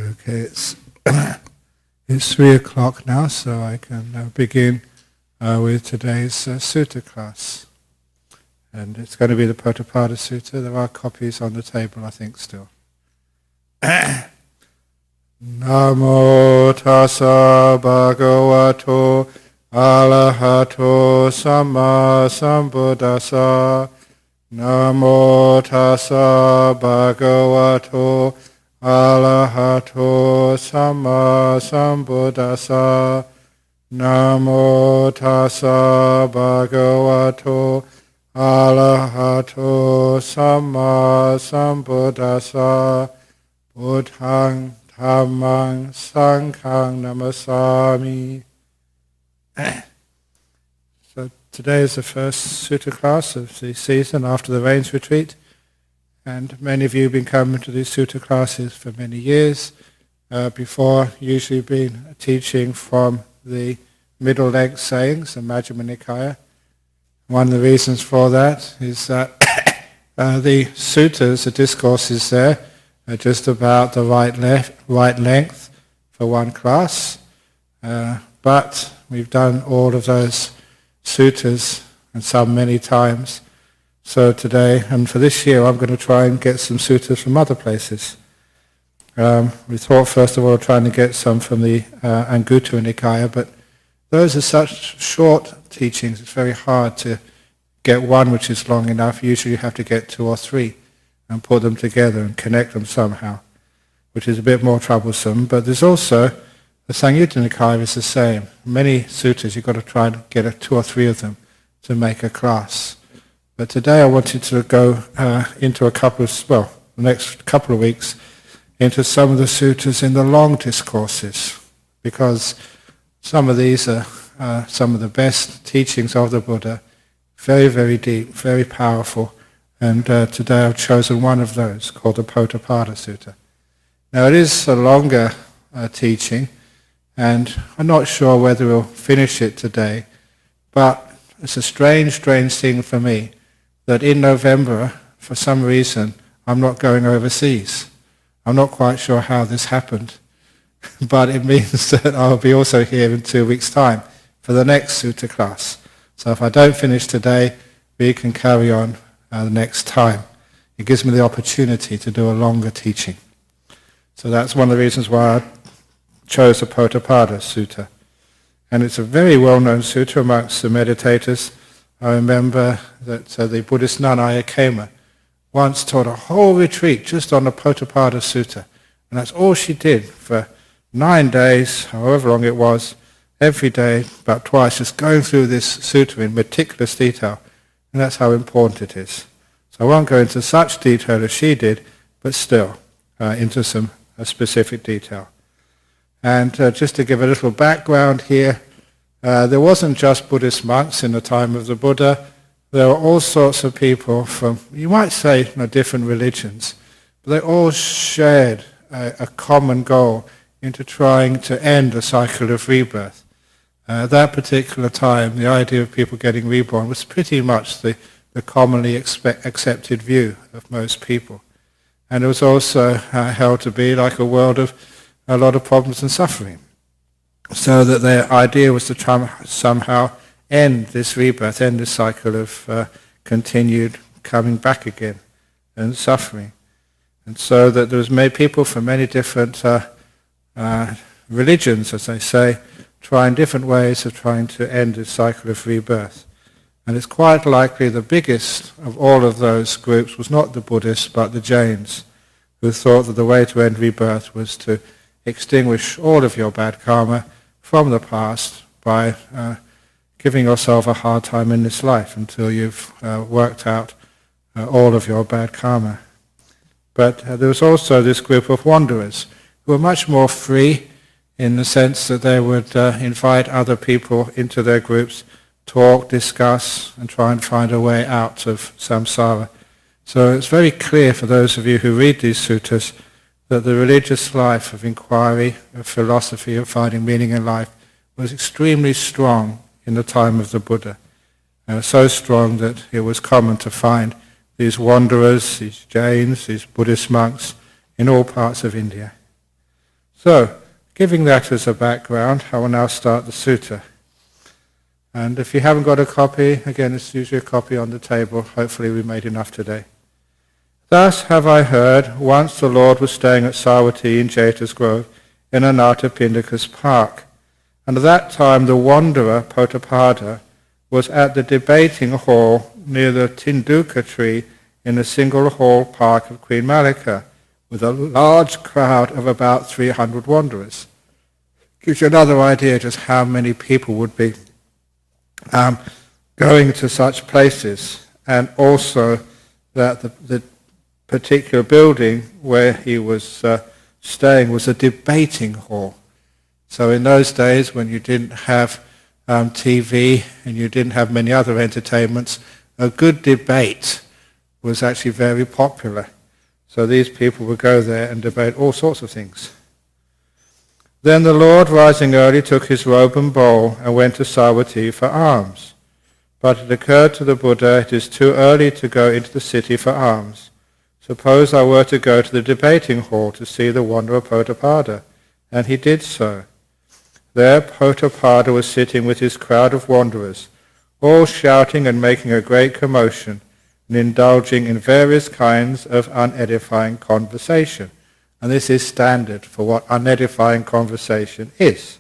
Okay, it's it's 3 o'clock now, so I can begin with today's sutta class. And it's going to be the Potthapada Sutta. There are copies on the table, I think, still. Namo tassa bhagavato arahato samma sambuddhassa. Namo tassa bhagavato arahato samma sambuddhassa. Namo tassa bhagavato arahato samma sambuddhassa. Buddhaṃ Dhammang Sanghang Namasami. So today is the first sutta class of the season after the Rains Retreat, and many of you have been coming to these sutta classes for many years. Before, usually been teaching from the middle-length sayings, the Majjhima Nikaya. One of the reasons for that is that the suttas, the discourses there, are just about the right length for one class, but we've done all of those suttas and some many times. So today and for this year I'm going to try and get some suttas from other places. We thought first of all trying to get some from the Anguttara Nikaya, but those are such short teachings, it's very hard to get one which is long enough. Usually you have to get two or three and put them together and connect them somehow, which is a bit more troublesome. But there's also, the Samyutta Nikaya is the same. Many suttas, you've got to try and get two or three of them to make a class. But today I wanted to go into the next couple of weeks, into some of the suttas in the long discourses, because some of these are some of the best teachings of the Buddha, very, very deep, very powerful. And today I've chosen one of those, called the Potthapada Sutta. Now it is a longer teaching, and I'm not sure whether we'll finish it today, but it's a strange thing for me that in November, for some reason, I'm not going overseas. I'm not quite sure how this happened, but it means that I'll be also here in 2 weeks' time for the next sutta class. So if I don't finish today, we can carry on the next time. It gives me the opportunity to do a longer teaching. So that's one of the reasons why I chose the Potthapada Sutta. And it's a very well-known sutta amongst the meditators. I remember that the Buddhist nun Ayakema once taught a whole retreat just on the Potthapada Sutta. And that's all she did for 9 days, however long it was, every day, about twice, just going through this sutta in meticulous detail. And that's how important it is. So I won't go into such detail as she did, but still into some specific detail. And just to give a little background here, there wasn't just Buddhist monks in the time of the Buddha. There were all sorts of people from, you might say, different religions, but they all shared a common goal into trying to end the cycle of rebirth. At that particular time, the idea of people getting reborn was pretty much the commonly accepted view of most people. And it was also held to be like a world of a lot of problems and suffering. So that their idea was to try somehow end this rebirth, end this cycle of continued coming back again and suffering. And so that there was many people from many different religions, as they say, trying different ways of trying to end this cycle of rebirth. And it's quite likely the biggest of all of those groups was not the Buddhists, but the Jains, who thought that the way to end rebirth was to extinguish all of your bad karma from the past by giving yourself a hard time in this life until you've worked out all of your bad karma. But there was also this group of wanderers who were much more free, in the sense that they would invite other people into their groups, talk, discuss, and try and find a way out of samsara. So it's very clear for those of you who read these suttas that the religious life of inquiry, of philosophy, of finding meaning in life was extremely strong in the time of the Buddha. So strong that it was common to find these wanderers, these Jains, these Buddhist monks in all parts of India. So, giving that as a background, I will now start the sutta. And if you haven't got a copy, again, it's usually a copy on the table. Hopefully we made enough today. Thus have I heard, once the Lord was staying at Savatthi in Jeta's Grove in Anathapindika's park. And at that time the wanderer, Potapada, was at the debating hall near the Tinduka tree in the single hall park of Queen Malika, with a large crowd of about 300 wanderers. Gives you another idea just how many people would be going to such places, and also that the particular building where he was staying was a debating hall. So in those days when you didn't have TV and you didn't have many other entertainments, a good debate was actually very popular. So these people would go there and debate all sorts of things. Then the Lord, rising early, took his robe and bowl and went to Savatthi for alms. But it occurred to the Buddha, it is too early to go into the city for alms. Suppose I were to go to the debating hall to see the wanderer Potapada. And he did so. There Potapada was sitting with his crowd of wanderers, all shouting and making a great commotion, and indulging in various kinds of unedifying conversation. And this is standard for what unedifying conversation is,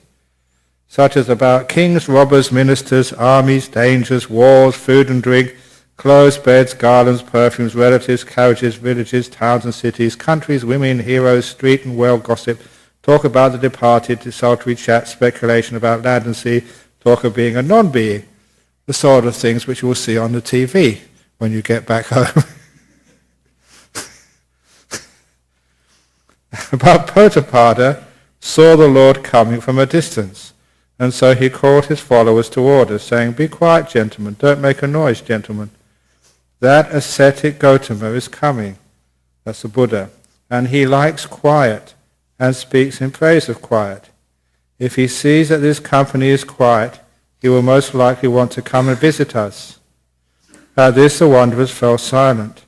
such as about kings, robbers, ministers, armies, dangers, wars, food and drink, clothes, beds, garlands, perfumes, relatives, carriages, villages, towns and cities, countries, women, heroes, street and well gossip, talk about the departed, desultory chat, speculation about land and sea, talk of being and non-being, the sort of things which you will see on the TV when you get back home. But Potapada saw the Lord coming from a distance, and so he called his followers to order, saying, "Be quiet, gentlemen, don't make a noise, gentlemen. That ascetic Gautama is coming," that's the Buddha, "and he likes quiet and speaks in praise of quiet. If he sees that this company is quiet, he will most likely want to come and visit us." At this the wanderers fell silent,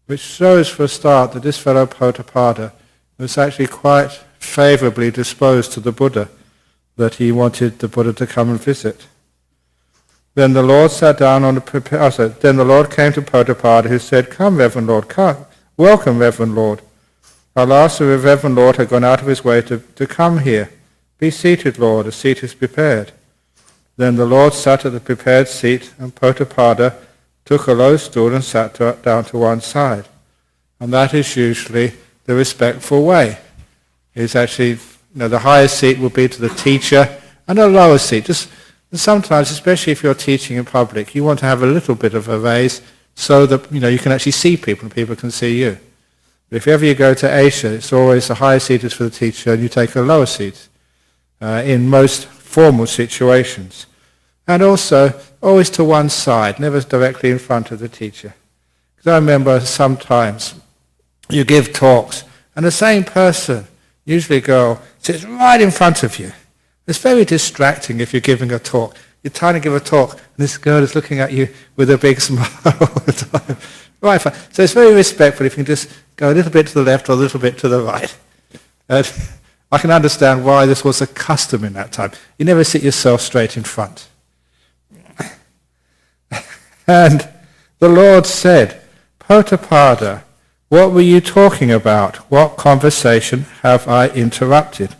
which shows for a start that this fellow Potapada was actually quite favorably disposed to the Buddha, that he wanted the Buddha to come and visit. Then the Lord sat down on the Then the Lord came to Potapada, who said, "Come, Reverend Lord, come. Welcome, Reverend Lord. Alas, the Reverend Lord had gone out of his way to come here. Be seated, Lord, a seat is prepared." Then the Lord sat at the prepared seat, and Potapada took a low stool and sat down to one side. And that is usually the respectful way. It's actually, the highest seat will be to the teacher, and a lower seat. Just sometimes, especially if you're teaching in public, you want to have a little bit of a raise so that you can actually see people and people can see you. But if ever you go to Asia, it's always the highest seat is for the teacher, and you take a lower seat in most formal situations. And also, always to one side, never directly in front of the teacher. Because I remember sometimes you give talks, and the same person, usually a girl, sits right in front of you. It's very distracting if you're giving a talk. You're trying to give a talk, and this girl is looking at you with a big smile all the time. Right, fine. So it's very respectful if you can just go a little bit to the left or a little bit to the right. And I can understand why this was a custom in that time. You never sit yourself straight in front. And the Lord said, "Potapada, what were you talking about? What conversation have I interrupted?"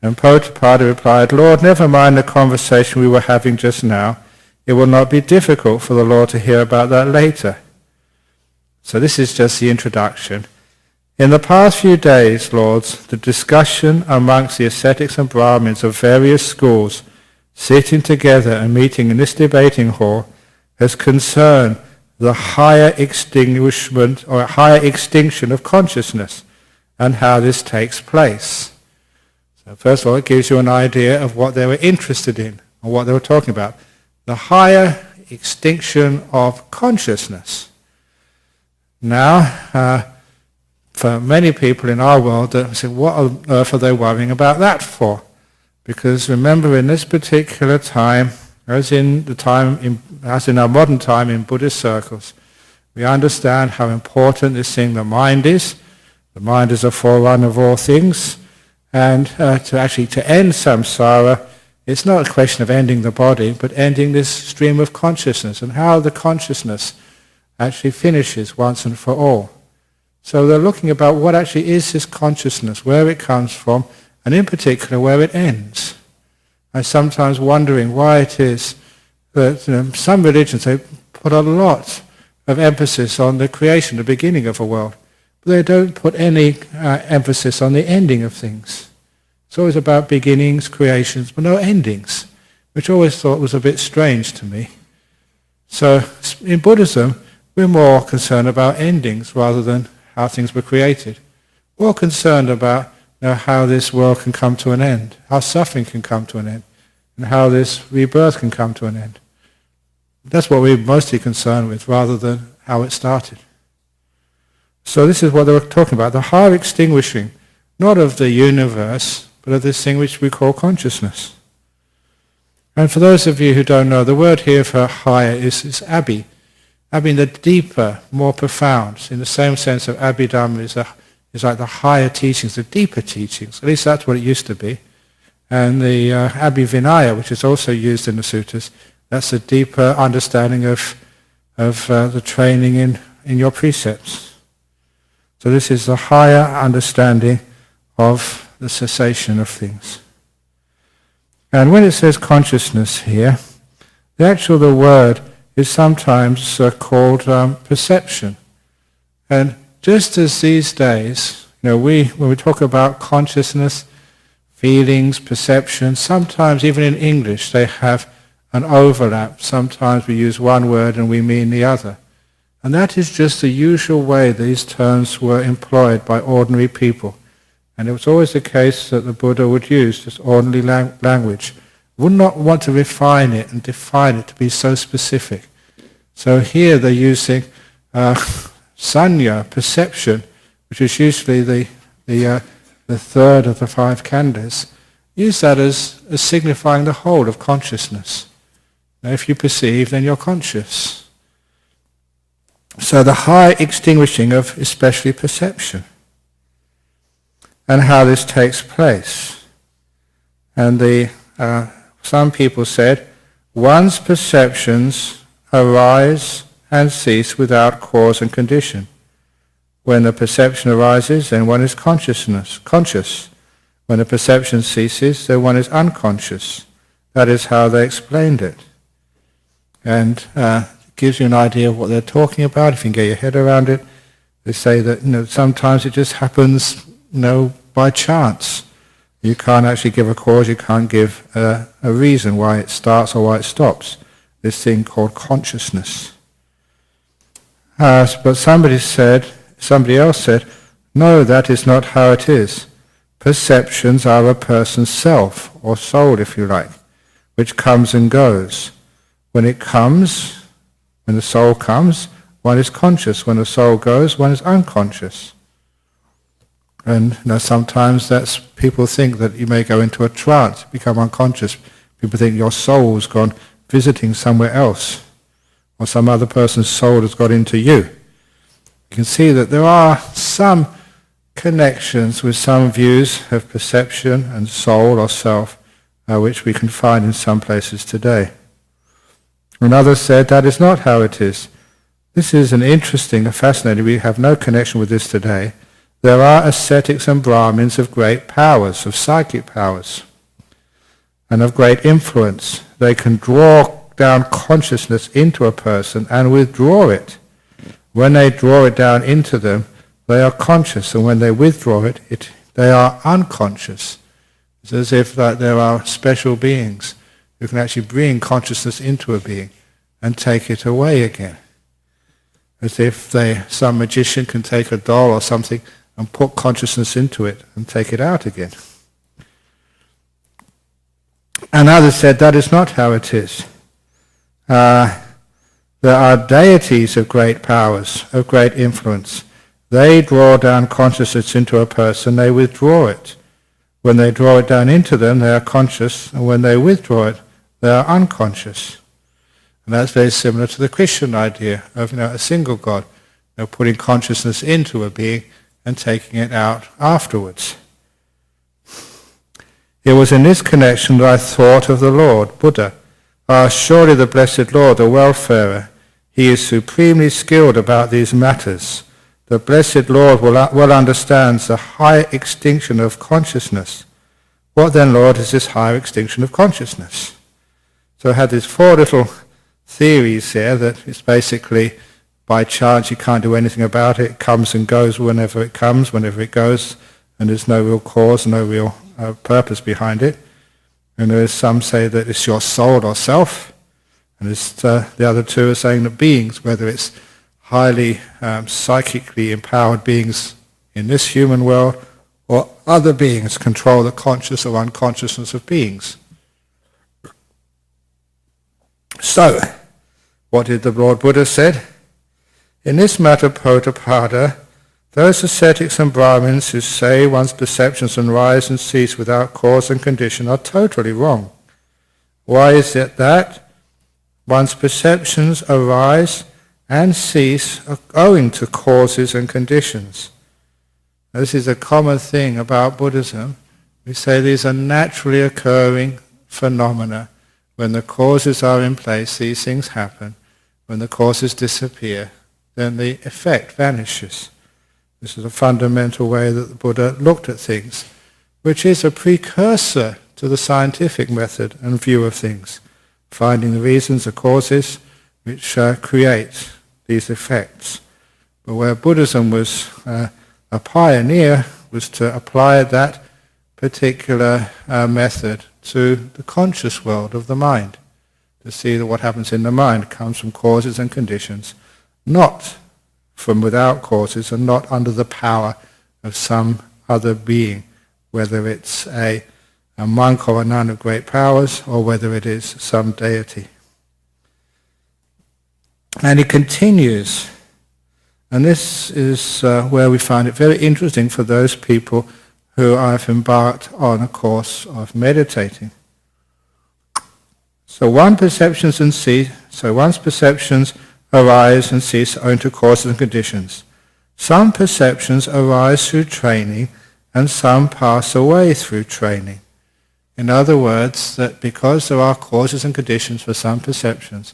And Potapada replied, "Lord, never mind the conversation we were having just now. It will not be difficult for the Lord to hear about that later." So this is just the introduction. In the past few days, Lords, the discussion amongst the ascetics and Brahmins of various schools sitting together and meeting in this debating hall has concerned the higher extinguishment or higher extinction of consciousness and how this takes place. So first of all, it gives you an idea of what they were interested in or what they were talking about. The higher extinction of consciousness. Now, for many people in our world, they say, what on earth are they worrying about that for? Because remember, in this particular time, as in our modern time in Buddhist circles, we understand how important this thing, the mind is. The mind is a forerunner of all things, And to end samsara, it's not a question of ending the body, but ending this stream of consciousness and how the consciousness actually finishes once and for all. So they're looking about what actually is this consciousness, where it comes from, and in particular where it ends. I'm sometimes wondering why it is that some religions, they put a lot of emphasis on the creation, the beginning of a world, but they don't put any emphasis on the ending of things. It's always about beginnings, creations, but no endings, which I always thought was a bit strange to me. So in Buddhism, we're more concerned about endings rather than how things were created. We're concerned about how this world can come to an end, how suffering can come to an end, and how this rebirth can come to an end. That's what we're mostly concerned with, rather than how it started. So this is what they were talking about, the higher extinguishing, not of the universe, but of this thing which we call consciousness. And for those of you who don't know, the word here for higher is abhi. Abhi, the deeper, more profound, in the same sense of Abhidhamma is like the higher teachings, the deeper teachings. At least that's what it used to be. And the Abhivinaya, which is also used in the sutras, that's a deeper understanding of the training in your precepts. So this is the higher understanding of the cessation of things. And when it says consciousness here, the word is sometimes called perception. And just as these days, when we talk about consciousness, feelings, perception, sometimes even in English they have an overlap. Sometimes we use one word and we mean the other. And that is just the usual way these terms were employed by ordinary people. And it was always the case that the Buddha would use this ordinary language. Would not want to refine it and define it to be so specific. So here they're using sanya, perception, which is usually the third of the five khandhas. Use that as signifying the whole of consciousness. Now, if you perceive, then you're conscious. So the high extinguishing of especially perception, and how this takes place. And some people said, one's perceptions arise and cease without cause and condition. When the perception arises, then one is conscious. When the perception ceases, then one is unconscious. That is how they explained it. And it gives you an idea of what they're talking about, if you can get your head around it. They say that sometimes it just happens by chance. You can't actually give a cause, you can't give a reason why it starts or why it stops. This thing called consciousness. But somebody else said, no, that is not how it is. Perceptions are a person's self, or soul if you like, which comes and goes. When the soul comes, one is conscious. When the soul goes, one is unconscious. And sometimes people think that you may go into a trance, become unconscious. People think your soul's gone visiting somewhere else, or some other person's soul has got into you. You can see that there are some connections with some views of perception and soul or self, which we can find in some places today. Another said that is not how it is. This is an interesting and fascinating, we have no connection with this today. There are ascetics and Brahmins of great powers, of psychic powers, and of great influence. They can draw down consciousness into a person and withdraw it. When they draw it down into them, they are conscious, and when they withdraw it, they are unconscious. It's as if there are special beings who can actually bring consciousness into a being and take it away again. As if some magician can take a doll or something and put consciousness into it and take it out again. And others said that is not how it is. There are deities of great powers, of great influence. They draw down consciousness into a person, they withdraw it. When they draw it down into them, they are conscious, and when they withdraw it, they are unconscious. And that's very similar to the Christian idea of a single God, putting consciousness into a being and taking it out afterwards. It was in this connection that I thought of the Lord, Buddha. Surely the blessed Lord, the welfarer, he is supremely skilled about these matters. The blessed Lord well understands the high extinction of consciousness. What then, Lord, is this higher extinction of consciousness? So I had these four little theories here that it's basically by chance, you can't do anything about it. It comes and goes whenever it comes, whenever it goes, and there's no real cause, no real purpose behind it. And there is some say that it's your soul or self, and the other two are saying that beings, whether it's highly psychically empowered beings in this human world or other beings, control the conscious or unconsciousness of beings. So, what did the Lord Buddha said? In this matter, Potapada, those ascetics and Brahmins who say one's perceptions arise and cease without cause and condition are totally wrong. Why is it that one's perceptions arise and cease owing to causes and conditions? Now, this is a common thing about Buddhism. We say these are naturally occurring phenomena. When the causes are in place, these things happen. When the causes disappear, then the effect vanishes. This is a fundamental way that the Buddha looked at things, which is a precursor to the scientific method and view of things, finding the reasons, the causes, which create these effects. But where Buddhism was a pioneer was to apply that particular method to the conscious world of the mind, to see that what happens in the mind comes from causes and conditions, not from without causes and not under the power of some other being, whether it's a monk or a nun of great powers, or whether it is some deity. And he continues, and this is where we find it very interesting for those people who have embarked on a course of meditating. So one's perceptions arise and cease owing to causes and conditions. Some perceptions arise through training, and some pass away through training. In other words, that because there are causes and conditions for some perceptions,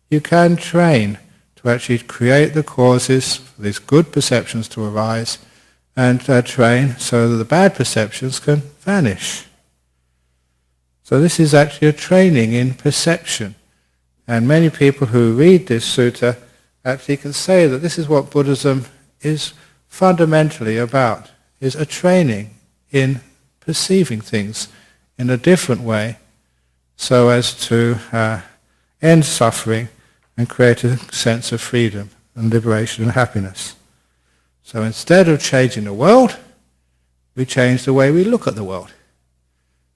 you can train to actually create the causes for these good perceptions to arise, and train so that the bad perceptions can vanish. So this is actually a training in perception. And many people who read this sutta actually can say that this is what Buddhism is fundamentally about, is a training in perceiving things in a different way so as to end suffering and create a sense of freedom and liberation and happiness. So instead of changing the world, we change the way we look at the world.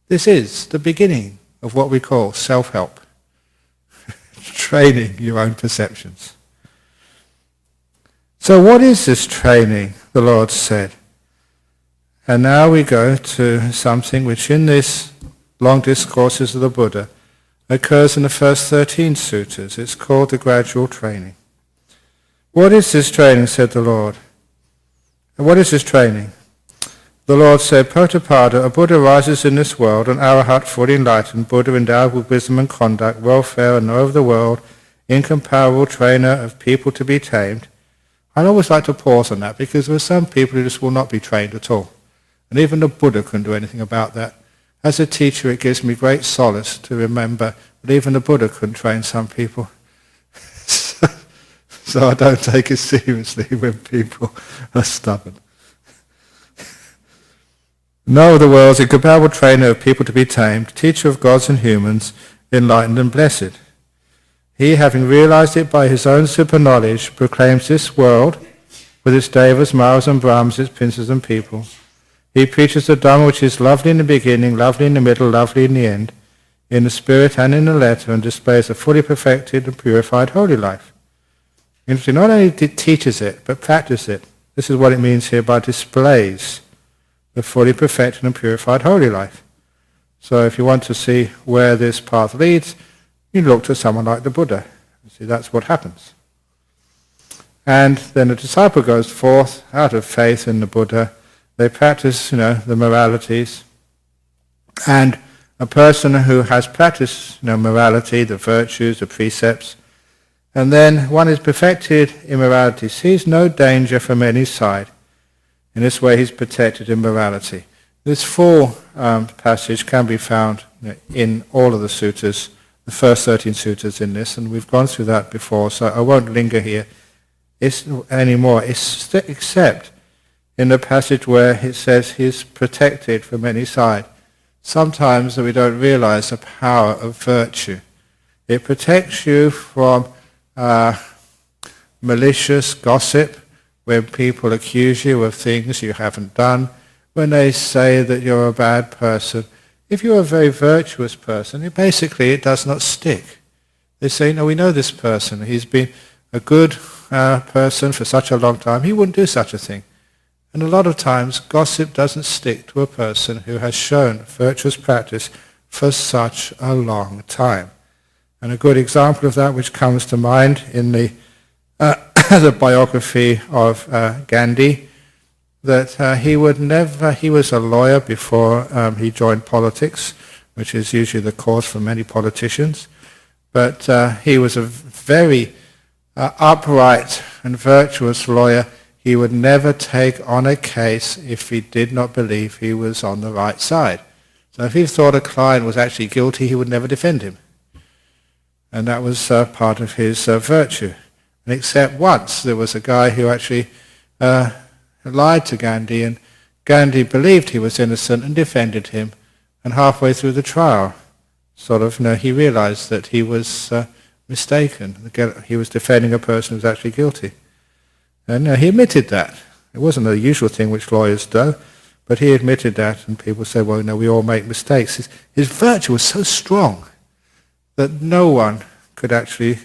This is the beginning of what we call self-help. Training your own perceptions. So what is this training, the Lord said? And now we go to something which in this long discourses of the Buddha occurs in the first 13 suttas. It's called the gradual training. What is this training, said the Lord? And what is this training? The Lord said, Potapada, a Buddha rises in this world, an arahat fully enlightened, Buddha endowed with wisdom and conduct, welfare and knower of the world, incomparable trainer of people to be tamed. I'd always like to pause on that because there are some people who just will not be trained at all. And even the Buddha couldn't do anything about that. As a teacher, it gives me great solace to remember that even the Buddha couldn't train some people. So I don't take it seriously when people are stubborn. Know of the world's incomparable trainer of people to be tamed, teacher of gods and humans, enlightened and blessed. He, having realized it by his own super knowledge, proclaims this world, with its devas, maras and brahmas, its princes and people. He preaches the Dhamma which is lovely in the beginning, lovely in the middle, lovely in the end, in the spirit and in the letter, and displays a fully perfected and purified holy life. Interesting, not only teaches it, but practices it. This is what it means here by displays the fully perfected and purified holy life. So if you want to see where this path leads, you look to someone like the Buddha. You see, that's what happens. And then the disciple goes forth out of faith in the Buddha. They practice, the moralities. And a person who has practiced morality, the virtues, the precepts, and then one is perfected in morality, sees no danger from any side. In this way he's protected in morality. This full passage can be found in all of the suttas, the first 13 suttas in this, and we've gone through that before, so I won't linger here anymore, except in the passage where it says he's protected from any side. Sometimes we don't realize the power of virtue. It protects you from malicious gossip, when people accuse you of things you haven't done, when they say that you're a bad person. If you're a very virtuous person, it does not stick. They say, no, we know this person. He's been a good person for such a long time. He wouldn't do such a thing. And a lot of times, gossip doesn't stick to a person who has shown virtuous practice for such a long time. And a good example of that, which comes to mind in the the biography of Gandhi, that he was a lawyer before he joined politics, which is usually the course for many politicians, but he was a very upright and virtuous lawyer. He would never take on a case if he did not believe he was on the right side. So if he thought a client was actually guilty, he would never defend him. And that was part of his virtue. And except once there was a guy who actually lied to Gandhi, and Gandhi believed he was innocent and defended him. And halfway through the trial, he realized that he was mistaken. He was defending a person who was actually guilty. And he admitted that. It wasn't a usual thing which lawyers do, but he admitted that, and people say, well, we all make mistakes. His virtue was so strong that no one could actually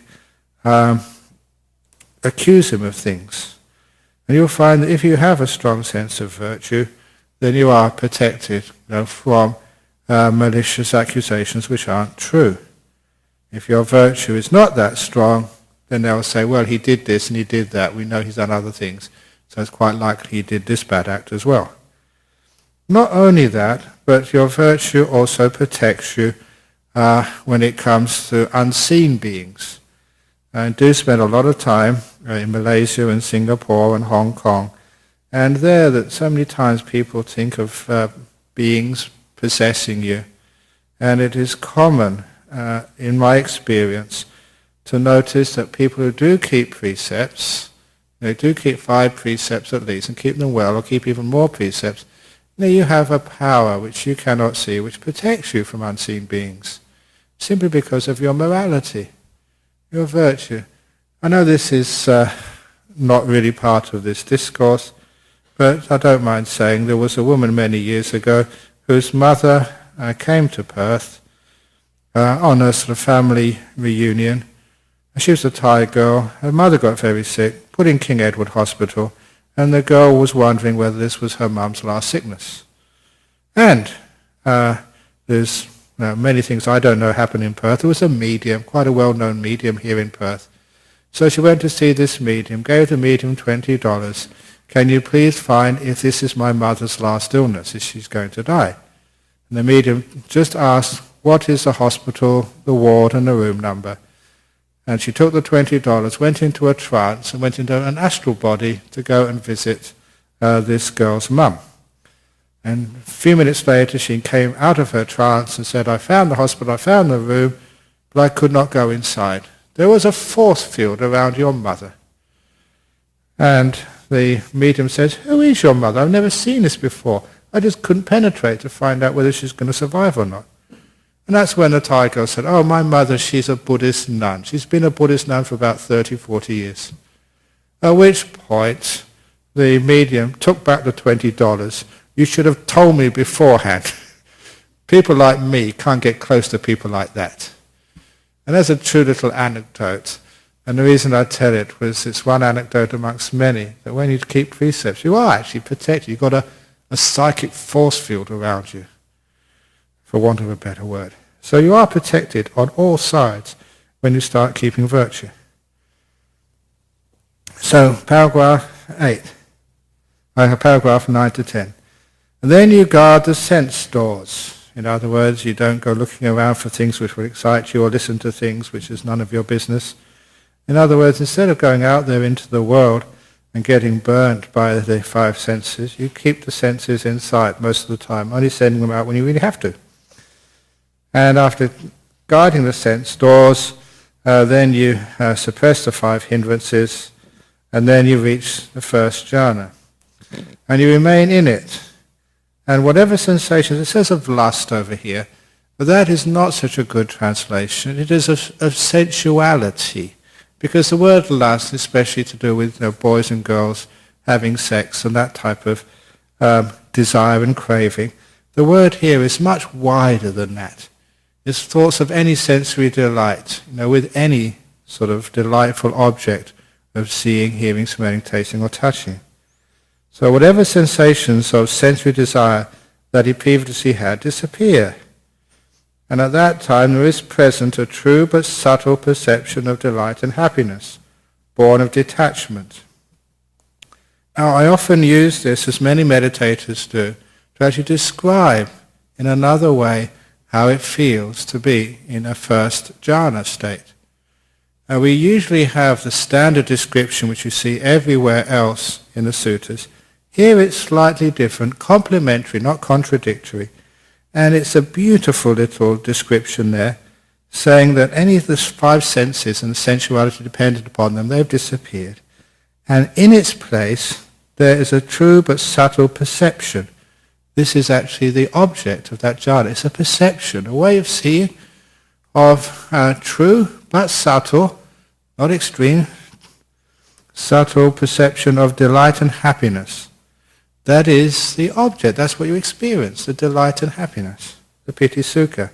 accuse him of things. And you'll find that if you have a strong sense of virtue, then you are protected from malicious accusations which aren't true. If your virtue is not that strong, then they'll say, well, he did this and he did that. We know he's done other things. So it's quite likely he did this bad act as well. Not only that, but your virtue also protects you when it comes to unseen beings. I do spend a lot of time in Malaysia and Singapore and Hong Kong, and there that so many times people think of beings possessing you, and it is common in my experience to notice that people who do keep precepts, they do keep 5 precepts at least and keep them well, or keep even more precepts, you have a power which you cannot see which protects you from unseen beings simply because of your morality, your virtue. I know this is not really part of this discourse, but I don't mind saying there was a woman many years ago whose mother came to Perth on a sort of family reunion. She was a Thai girl. Her mother got very sick, put in King Edward Hospital, and the girl was wondering whether this was her mum's last sickness. And there's many things I don't know happen in Perth. There was a medium, quite a well-known medium here in Perth. So she went to see this medium, gave the medium $20. Can you please find if this is my mother's last illness, if she's going to die? And the medium just asked, what is the hospital, the ward, and the room number? And she took the $20, went into a trance, and went into an astral body to go and visit this girl's mum. And a few minutes later, she came out of her trance and said, I found the hospital, I found the room, but I could not go inside. There was a force field around your mother. And the medium says, who is your mother? I've never seen this before. I just couldn't penetrate to find out whether she's going to survive or not. And that's when the Thai girl said, oh, my mother, she's a Buddhist nun. She's been a Buddhist nun for about 30, 40 years. At which point, the medium took back the $20. You should have told me beforehand. People like me can't get close to people like that. And that's a true little anecdote. And the reason I tell it was it's one anecdote amongst many, that when you keep precepts, you are actually protected. You've got a psychic force field around you, for want of a better word. So you are protected on all sides when you start keeping virtue. So, paragraph 8, paragraph 9 to 10. And then you guard the sense doors. In other words, you don't go looking around for things which will excite you or listen to things which is none of your business. In other words, instead of going out there into the world and getting burnt by the five senses, you keep the senses inside most of the time, only sending them out when you really have to. And after guiding the sense doors, then you suppress the five hindrances, and then you reach the first jhana. And you remain in it. And whatever sensations, it says of lust over here, but that is not such a good translation. It is of sensuality. Because the word lust, especially to do with boys and girls having sex and that type of desire and craving, the word here is much wider than that. It's thoughts of any sensory delight, with any sort of delightful object of seeing, hearing, smelling, tasting, or touching. So whatever sensations of sensory desire that he previously had disappear. And at that time there is present a true but subtle perception of delight and happiness, born of detachment. Now I often use this, as many meditators do, to actually describe in another way how it feels to be in a first jhana state. We usually have the standard description which you see everywhere else in the suttas. Here it's slightly different, complementary, not contradictory. And it's a beautiful little description there, saying that any of the five senses and the sensuality dependent upon them, they've disappeared. And in its place, there is a true but subtle perception. This is actually the object of that jhana. It's a perception, a way of seeing of true but subtle, not extreme, subtle perception of delight and happiness. That is the object. That's what you experience, the delight and happiness, the piti sukha.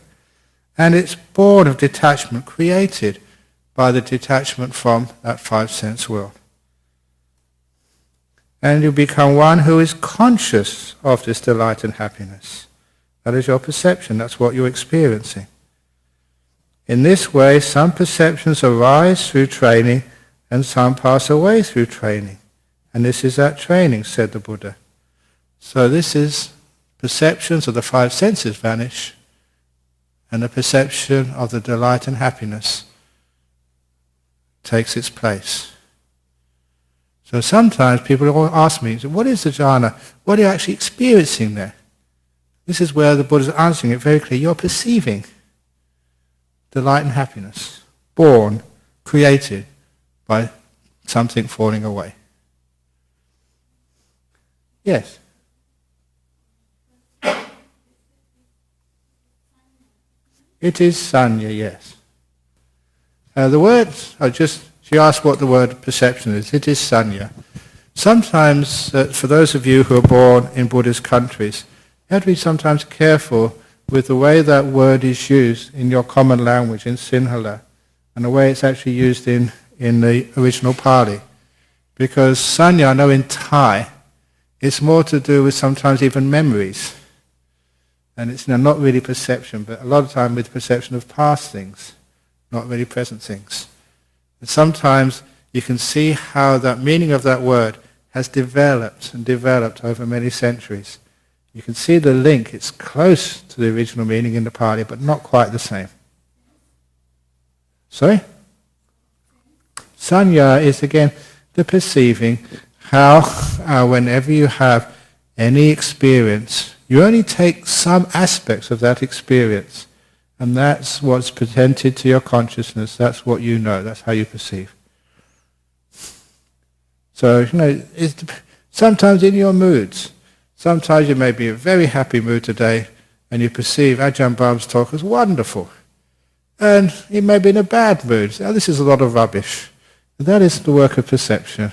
And it's born of detachment, created by the detachment from that five-sense world. And you become one who is conscious of this delight and happiness. That is your perception. That's what you're experiencing. In this way, some perceptions arise through training and some pass away through training. And this is that training, said the Buddha. So this is perceptions of the five senses vanish, and the perception of the delight and happiness takes its place. So sometimes people will ask me, what is the jhana? What are you actually experiencing there? This is where the Buddha is answering it very clearly. You're perceiving delight and happiness, born, created by something falling away. Yes? It is sanya, yes. The word, she asked what the word perception is. It is sanya. Sometimes, for those of you who are born in Buddhist countries, you have to be sometimes careful with the way that word is used in your common language, in Sinhala, and the way it's actually used in the original Pali. Because sanya, I know in Thai, it's more to do with sometimes even memories. And it's not really perception, but a lot of time with perception of past things, not really present things. And sometimes you can see how that meaning of that word has developed and developed over many centuries. You can see the link. It's close to the original meaning in the Pali, but not quite the same. Sorry? Sanya is, again, the perceiving how whenever you have any experience, you only take some aspects of that experience, and that's what's presented to your consciousness. That's what you know. That's how you perceive. So, sometimes in your moods, sometimes you may be in a very happy mood today, and you perceive Ajahn Brahm's talk as wonderful. And you may be in a bad mood. Oh, this is a lot of rubbish. And that is the work of perception.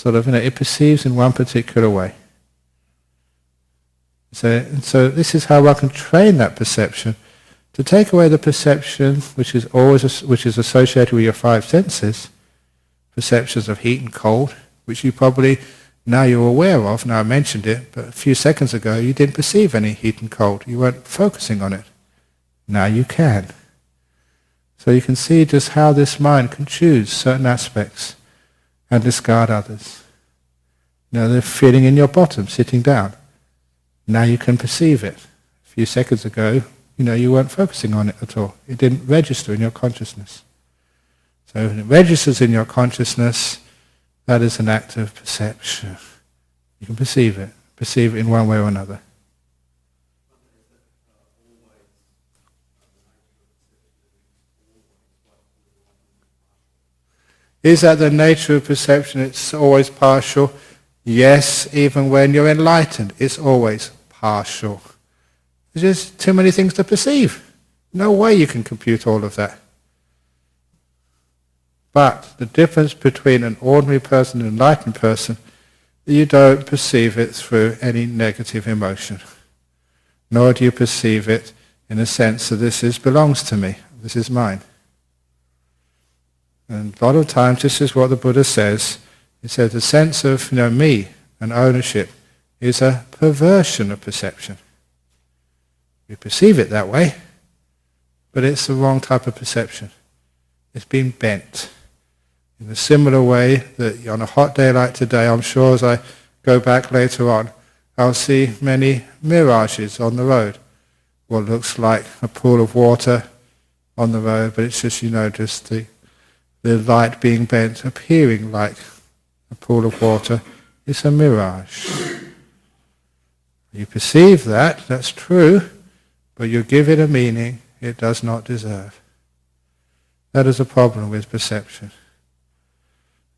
It perceives in one particular way. So this is how one can train that perception, to take away the perception which is associated with your five senses, perceptions of heat and cold, which you probably now you're aware of. Now I mentioned it, but a few seconds ago you didn't perceive any heat and cold. You weren't focusing on it. Now you can. So you can see just how this mind can choose certain aspects and discard others. The feeling in your bottom, sitting down. Now you can perceive it. few seconds ago, you weren't focusing on it at all. It didn't register in your consciousness. So when it registers in your consciousness, that is an act of perception. You can perceive it in one way or another. Is that the nature of perception? It's always partial. Yes, even when you're enlightened, it's always partial. There's just too many things to perceive. No way you can compute all of that. But the difference between an ordinary person and an enlightened person, you don't perceive it through any negative emotion. Nor do you perceive it in a sense that this belongs to me, this is mine. And a lot of times this is what the Buddha says. He says the sense of me and ownership is a perversion of perception. You perceive it that way, but it's the wrong type of perception. It's been bent. In a similar way that on a hot day like today, I'm sure as I go back later on, I'll see many mirages on the road. What looks like a pool of water on the road, but it's just, just the light being bent, appearing like a pool of water. It's a mirage. You perceive that, that's true, but you give it a meaning it does not deserve. That is a problem with perception.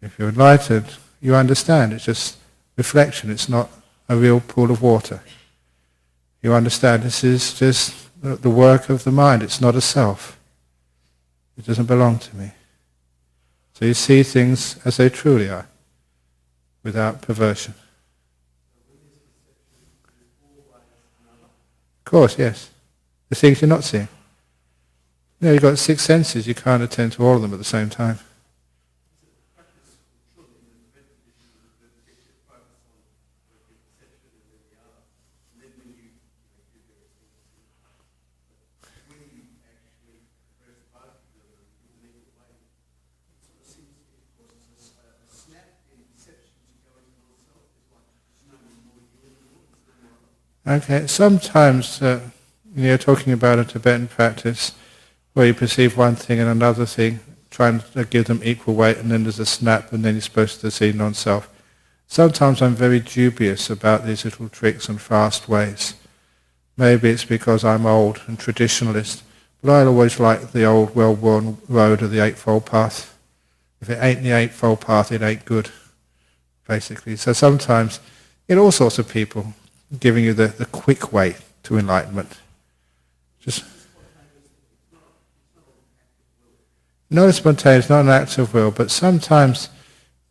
If you're enlightened, you understand it's just reflection, it's not a real pool of water. You understand this is just the work of the mind, it's not a self. It doesn't belong to me. So you see things as they truly are, without perversion. Of course, yes. The things you're not seeing. You've got 6 senses, you can't attend to all of them at the same time. Okay, sometimes you're talking about a Tibetan practice where you perceive one thing and another thing, trying to give them equal weight, and then there's a snap, and then you're supposed to see non-self. Sometimes I'm very dubious about these little tricks and fast ways. Maybe it's because I'm old and traditionalist, but I always like the old well-worn road of the Eightfold Path. If it ain't the Eightfold Path, it ain't good, basically. So sometimes, all sorts of people giving you the quick way to enlightenment. Just not spontaneous, not an act of will, but sometimes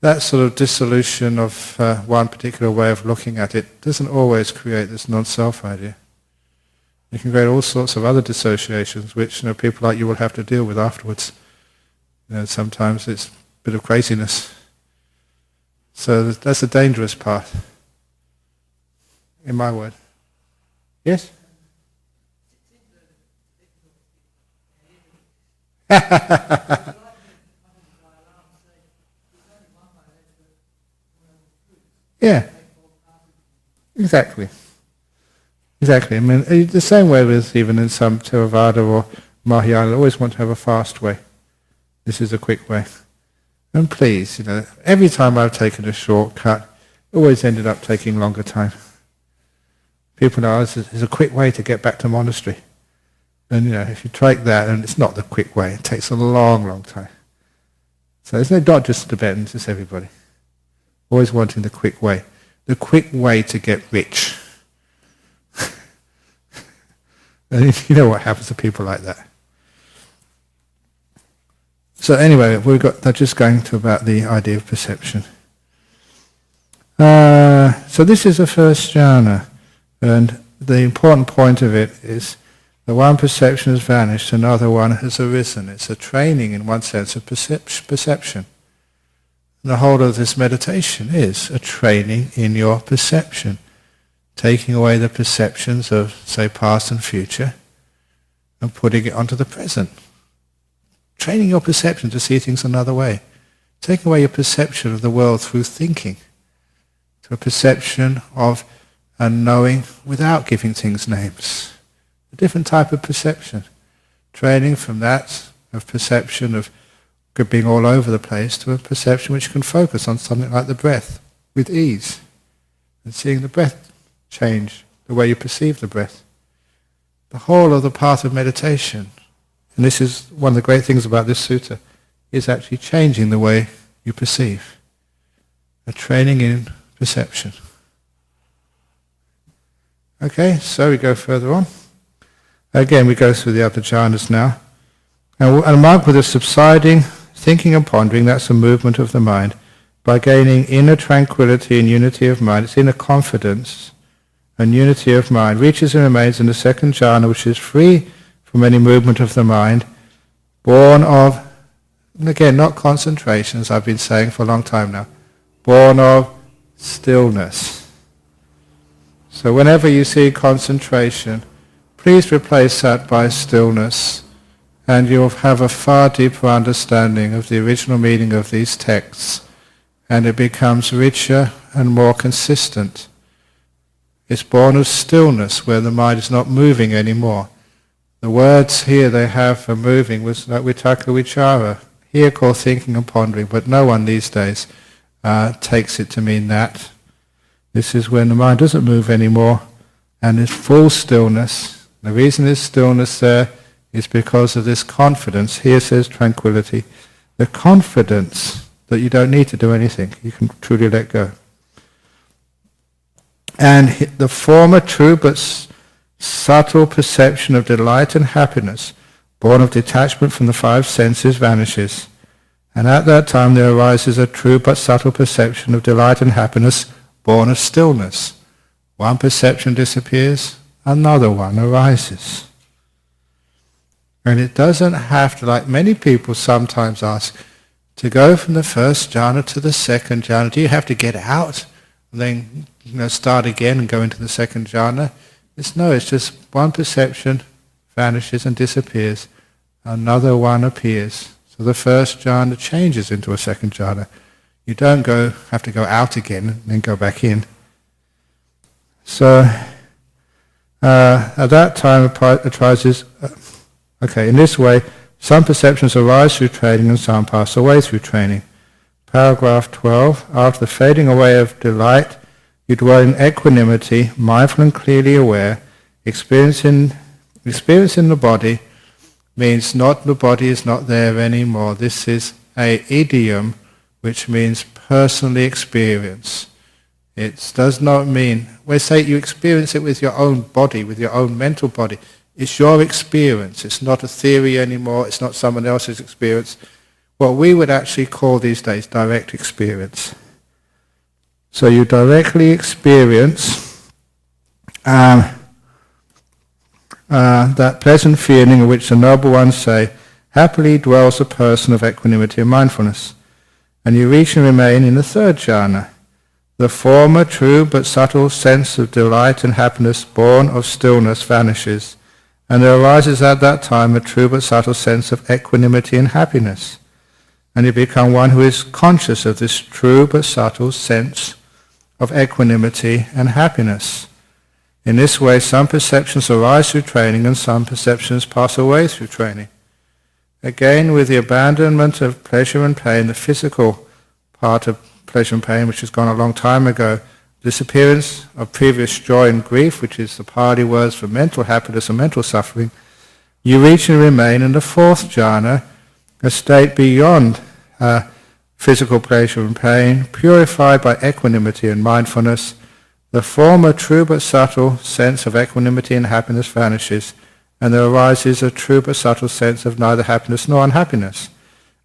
that sort of dissolution of one particular way of looking at it doesn't always create this non-self idea. You can create all sorts of other dissociations, which people like you will have to deal with afterwards. Sometimes it's a bit of craziness. So that's a dangerous path, in my word. Yes? Yeah, exactly. Exactly. I mean, the same way with even in some Theravada or Mahayana, they always want to have a fast way. This is a quick way. And please, every time I've taken a shortcut, it always ended up taking longer time. People know there's a quick way to get back to monastery. And if you take that, and it's not the quick way, it takes a long, long time. So it's not just Tibetans, it's everybody. Always wanting the quick way. The quick way to get rich. And you know what happens to people like that. So anyway, they're just going to about the idea of perception. So this is the first jhana, and the important point of it is the one perception has vanished, another one has arisen. It's a training in one sense of perception. And the whole of this meditation is a training in your perception, taking away the perceptions of, say, past and future, and putting it onto the present. Training your perception to see things another way. Taking away your perception of the world through thinking, to a perception of a knowing without giving things names. different type of perception. Training from that of perception of being all over the place to a perception which can focus on something like the breath with ease and seeing the breath change the way you perceive the breath. The whole of the path of meditation, and this is one of the great things about this sutta, is actually changing the way you perceive. A training in perception. Okay, so we go further on. Again, we go through the other jhanas now. And mark with a subsiding, thinking and pondering, that's a movement of the mind. By gaining inner tranquility and unity of mind, its inner confidence and unity of mind reaches and remains in the second jhana, which is free from any movement of the mind, born of, and again, not concentration, as I've been saying for a long time now, born of stillness. So whenever you see concentration, please replace that by stillness, and you'll have a far deeper understanding of the original meaning of these texts, and it becomes richer and more consistent. It's born of stillness, where the mind is not moving anymore. The words here they have for moving was like vitaka vichara, here called thinking and pondering, but no one these days takes it to mean that. This is when the mind doesn't move anymore, and is full stillness. The reason there's stillness there is because of this confidence. Here says tranquility. The confidence that you don't need to do anything. You can truly let go. And the former true but subtle perception of delight and happiness, born of detachment from the five senses, vanishes. And at that time there arises a true but subtle perception of delight and happiness, born of stillness. One perception disappears, another one arises. And it doesn't have to, like many people sometimes ask, to go from the first jhana to the second jhana, do you have to get out and then start again and go into the second jhana? It's just one perception vanishes and disappears, another one appears. So the first jhana changes into a second jhana. You don't have to go out again and then go back in. So at that time it arises, in this way, some perceptions arise through training and some pass away through training. Paragraph 12, after the fading away of delight, you dwell in equanimity, mindful and clearly aware. Experiencing the body means not the body is not there anymore. This is a idiom which means personally experience. It does not mean, we say you experience it with your own body, with your own mental body. It's your experience. It's not a theory anymore. It's not someone else's experience. What we would actually call these days direct experience. So you directly experience that pleasant feeling in which the noble ones say, happily dwells a person of equanimity and mindfulness. And you reach and remain in the third jhana. The former true but subtle sense of delight and happiness born of stillness vanishes, and there arises at that time a true but subtle sense of equanimity and happiness. And you become one who is conscious of this true but subtle sense of equanimity and happiness. In this way, some perceptions arise through training and some perceptions pass away through training. Again, with the abandonment of pleasure and pain, the physical part of pleasure and pain, which has gone a long time ago, disappearance of previous joy and grief, which is the Pali words for mental happiness and mental suffering, you reach and remain in the fourth jhana, a state beyond physical pleasure and pain, purified by equanimity and mindfulness. The former true but subtle sense of equanimity and happiness vanishes, and there arises a true but subtle sense of neither happiness nor unhappiness.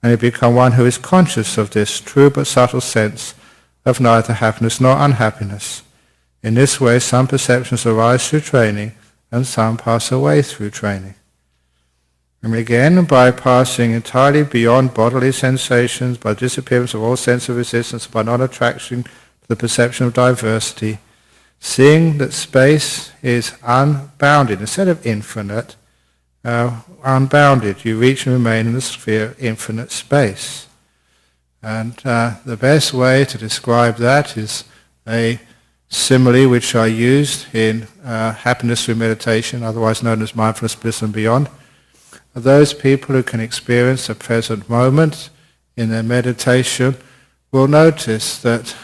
And you become one who is conscious of this true but subtle sense of neither happiness nor unhappiness. In this way, some perceptions arise through training, and some pass away through training. And again, by passing entirely beyond bodily sensations, by disappearance of all sense of resistance, by non-attraction to the perception of diversity, seeing that space is unbounded, instead of infinite, unbounded. You reach and remain in the sphere of infinite space. And the best way to describe that is a simile which I used in happiness through meditation, otherwise known as mindfulness, bliss and beyond, are those people who can experience the present moment in their meditation will notice that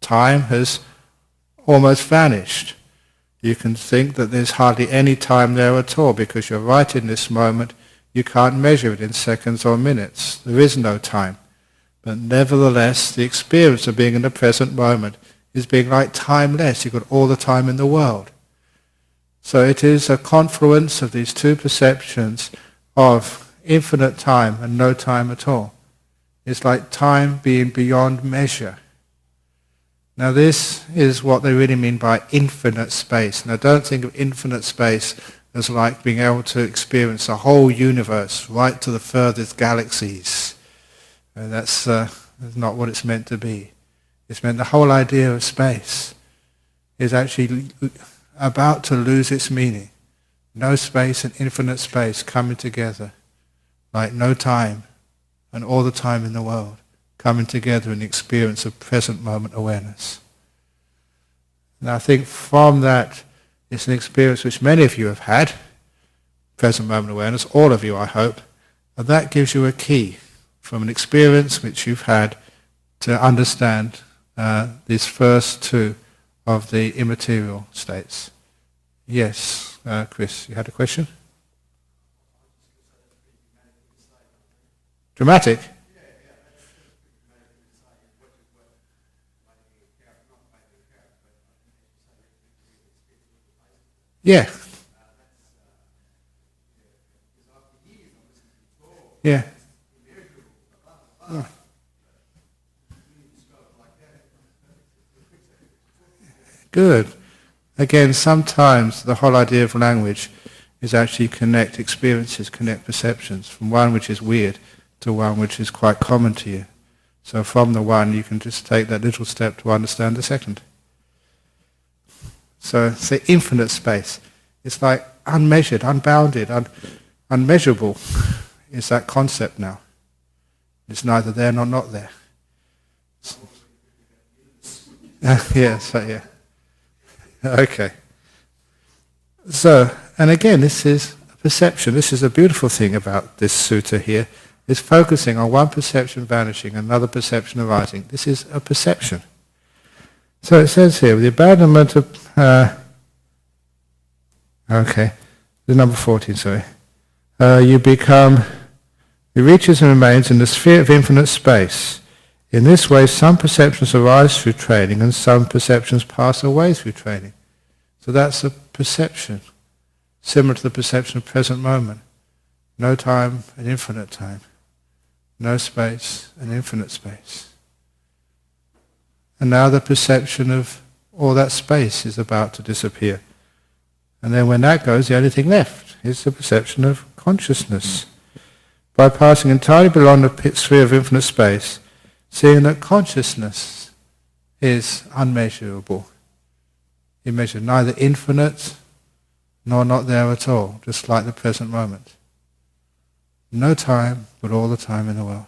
time has almost vanished. You can think that there's hardly any time there at all because you're right in this moment. You can't measure it in seconds or minutes. There is no time. But nevertheless, the experience of being in the present moment is being like timeless. You've got all the time in the world. So it is a confluence of these two perceptions of infinite time and no time at all. It's like time being beyond measure. Now this is what they really mean by infinite space. Now don't think of infinite space as like being able to experience the whole universe right to the furthest galaxies. That's not what it's meant to be. It's meant the whole idea of space is actually about to lose its meaning. No space and infinite space coming together like no time and all the time in the world coming together in the experience of present moment awareness. And I think from that it's an experience which many of you have had, present moment awareness, all of you I hope, and that gives you a key from an experience which you've had to understand these first two of the immaterial states. Yes, Chris, you had a question? Dramatic? Yeah. Yeah. Oh. Good. Again, sometimes the whole idea of language is actually connect experiences, connect perceptions, from one which is weird to one which is quite common to you. So from the one you can just take that little step to understand the second. So it's the infinite space. It's like unmeasured, unbounded, unmeasurable is that concept now. It's neither there nor not there. Yeah. Okay. So, and again, this is a perception. This is a beautiful thing about this sutta here. It's focusing on one perception vanishing, another perception arising. This is a perception. So it says here, with the abandonment of... the number 14, sorry. You reaches and remains in the sphere of infinite space. In this way, some perceptions arise through training and some perceptions pass away through training. So that's a perception, similar to the perception of present moment. No time and infinite time. No space and infinite space. And now the perception of all that space is about to disappear. And then when that goes, the only thing left is the perception of consciousness. By passing entirely beyond the sphere of infinite space, seeing that consciousness is unmeasurable. Immeasurable, neither infinite nor not there at all, just like the present moment. No time, but all the time in the world.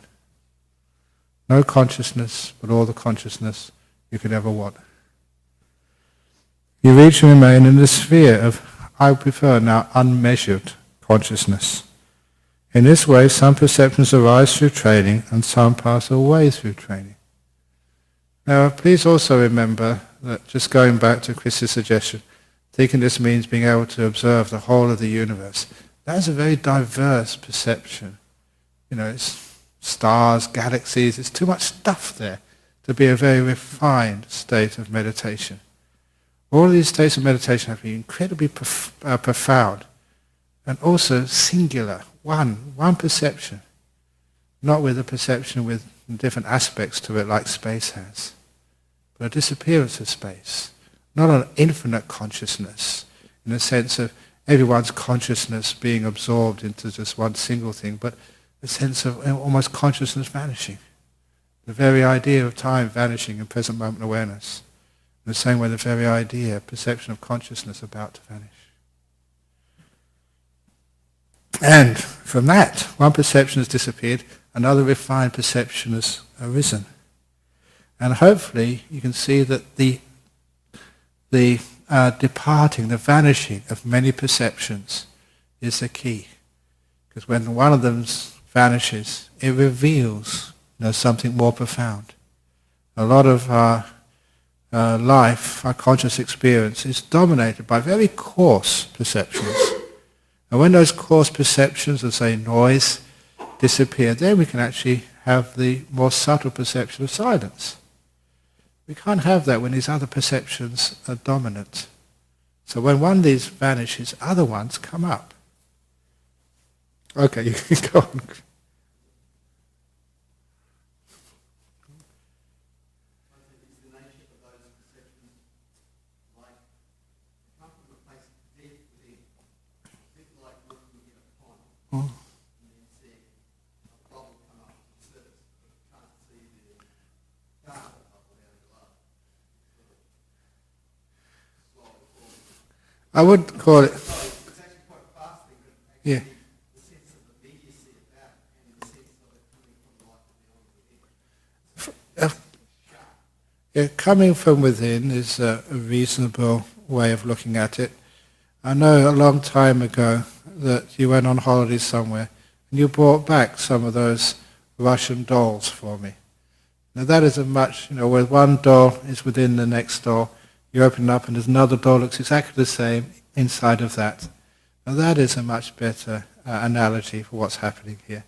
No consciousness, but all the consciousness you could ever want. You reach and remain in the sphere of, I prefer now, unmeasured consciousness. In this way, some perceptions arise through training and some pass away through training. Now, please also remember that, just going back to Chris's suggestion, thinking this means being able to observe the whole of the universe, that is a very diverse perception. You know, it's stars, galaxies, it's too much stuff there to be a very refined state of meditation. All of these states of meditation have to be incredibly profound and also singular, one perception, not with a perception with different aspects to it like space has, but a disappearance of space, not an infinite consciousness in the sense of everyone's consciousness being absorbed into just one single thing, but a sense of almost consciousness vanishing, the very idea of time vanishing in present moment awareness. In the same way, the very idea, perception of consciousness about to vanish. And from that, one perception has disappeared, another refined perception has arisen. And hopefully you can see that the the departing, the vanishing of many perceptions is the key. Because when one of them vanishes, it reveals something more profound. A lot of our life, our conscious experience, is dominated by very coarse perceptions. And when those coarse perceptions of, say, noise disappear, then we can actually have the more subtle perception of silence. We can't have that when these other perceptions are dominant. So when one of these vanishes, other ones come up. Okay, you can go on. I would call it. Yeah. Yeah, coming from within is a reasonable way of looking at it. I know a long time ago that you went on holiday somewhere and you brought back some of those Russian dolls for me. Now that is a much, where one doll is within the next doll, you open it up and there's another doll that looks exactly the same inside of that. Now that is a much better analogy for what's happening here.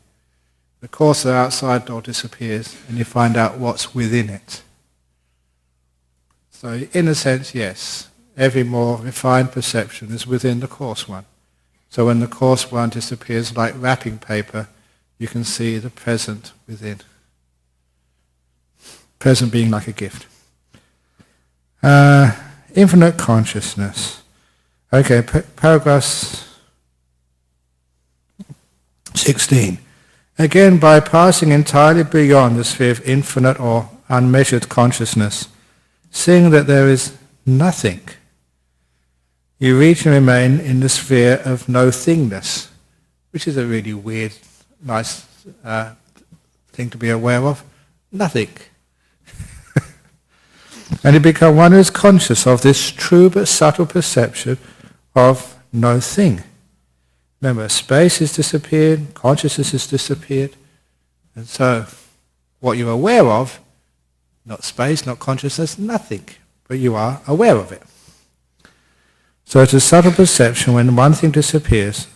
Of course the outside doll disappears and you find out what's within it. So in a sense, yes, every more refined perception is within the coarse one. So when the coarse one disappears like wrapping paper, you can see the present within. Present being like a gift. Infinite consciousness. Okay, paragraph 16. Again, by passing entirely beyond the sphere of infinite or unmeasured consciousness, seeing that there is nothing, you reach and remain in the sphere of no-thingness, which is a really weird, nice thing to be aware of. Nothing. And you become one who is conscious of this true but subtle perception of no thing. Remember, space has disappeared, consciousness has disappeared, and so what you're aware of, not space, not consciousness, nothing, but you are aware of it. So it's a subtle perception. When one thing disappears,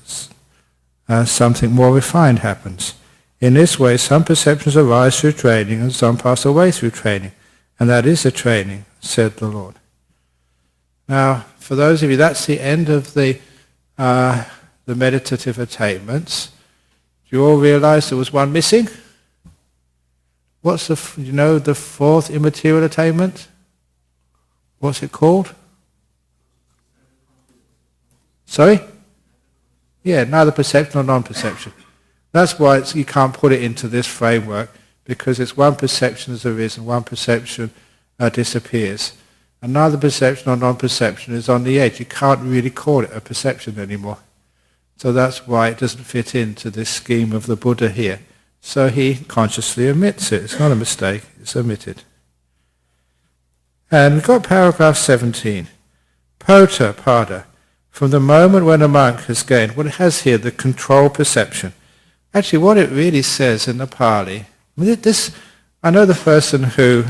something more refined happens. In this way, some perceptions arise through training and some pass away through training. And that is a training, said the Lord. Now, for those of you, that's the end of the meditative attainments. Do you all realize there was one missing? What's the fourth immaterial attainment? What's it called? Sorry? Yeah, neither perception nor non-perception. That's why you can't put it into this framework, because it's one perception as there is and one perception disappears. And neither perception or non-perception is on the edge. You can't really call it a perception anymore. So that's why it doesn't fit into this scheme of the Buddha here. So he consciously omits it. It's not a mistake, it's omitted. And we've got paragraph 17. Pota pada. From the moment when a monk has gained, what it has here, the control perception. Actually, what it really says in the Pali, I know the person who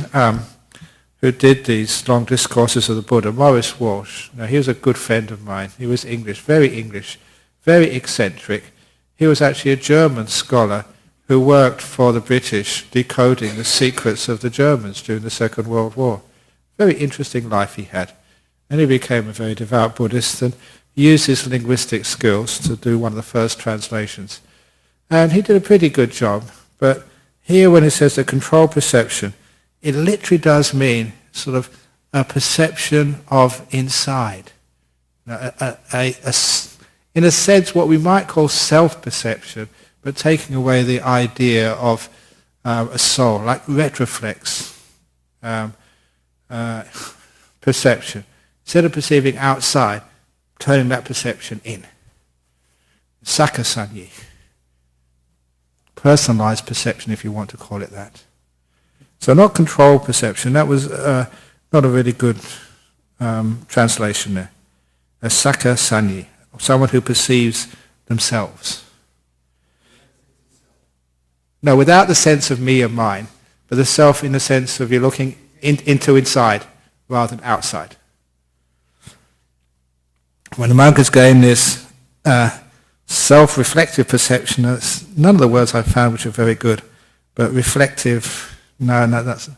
did these long discourses of the Buddha, Maurice Walsh. Now, he was a good friend of mine. He was English, very eccentric. He was actually a German scholar who worked for the British decoding the secrets of the Germans during the Second World War. Very interesting life he had. And he became a very devout Buddhist and used his linguistic skills to do one of the first translations. And he did a pretty good job. But here when it says the control perception, it literally does mean sort of a perception of inside. In a sense, what we might call self-perception, but taking away the idea of a soul, like retroflex perception. Instead of perceiving outside, turning that perception in. Sakasanyi. Personalized perception, if you want to call it that. So not control perception. That was not a really good translation there. A Sakka Sanyi, someone who perceives themselves. No, without the sense of me and mine, but the self in the sense of you're looking into inside rather than outside. When the monk has gained this self-reflective perception, none of the words I've found which are very good, but reflective, no, that's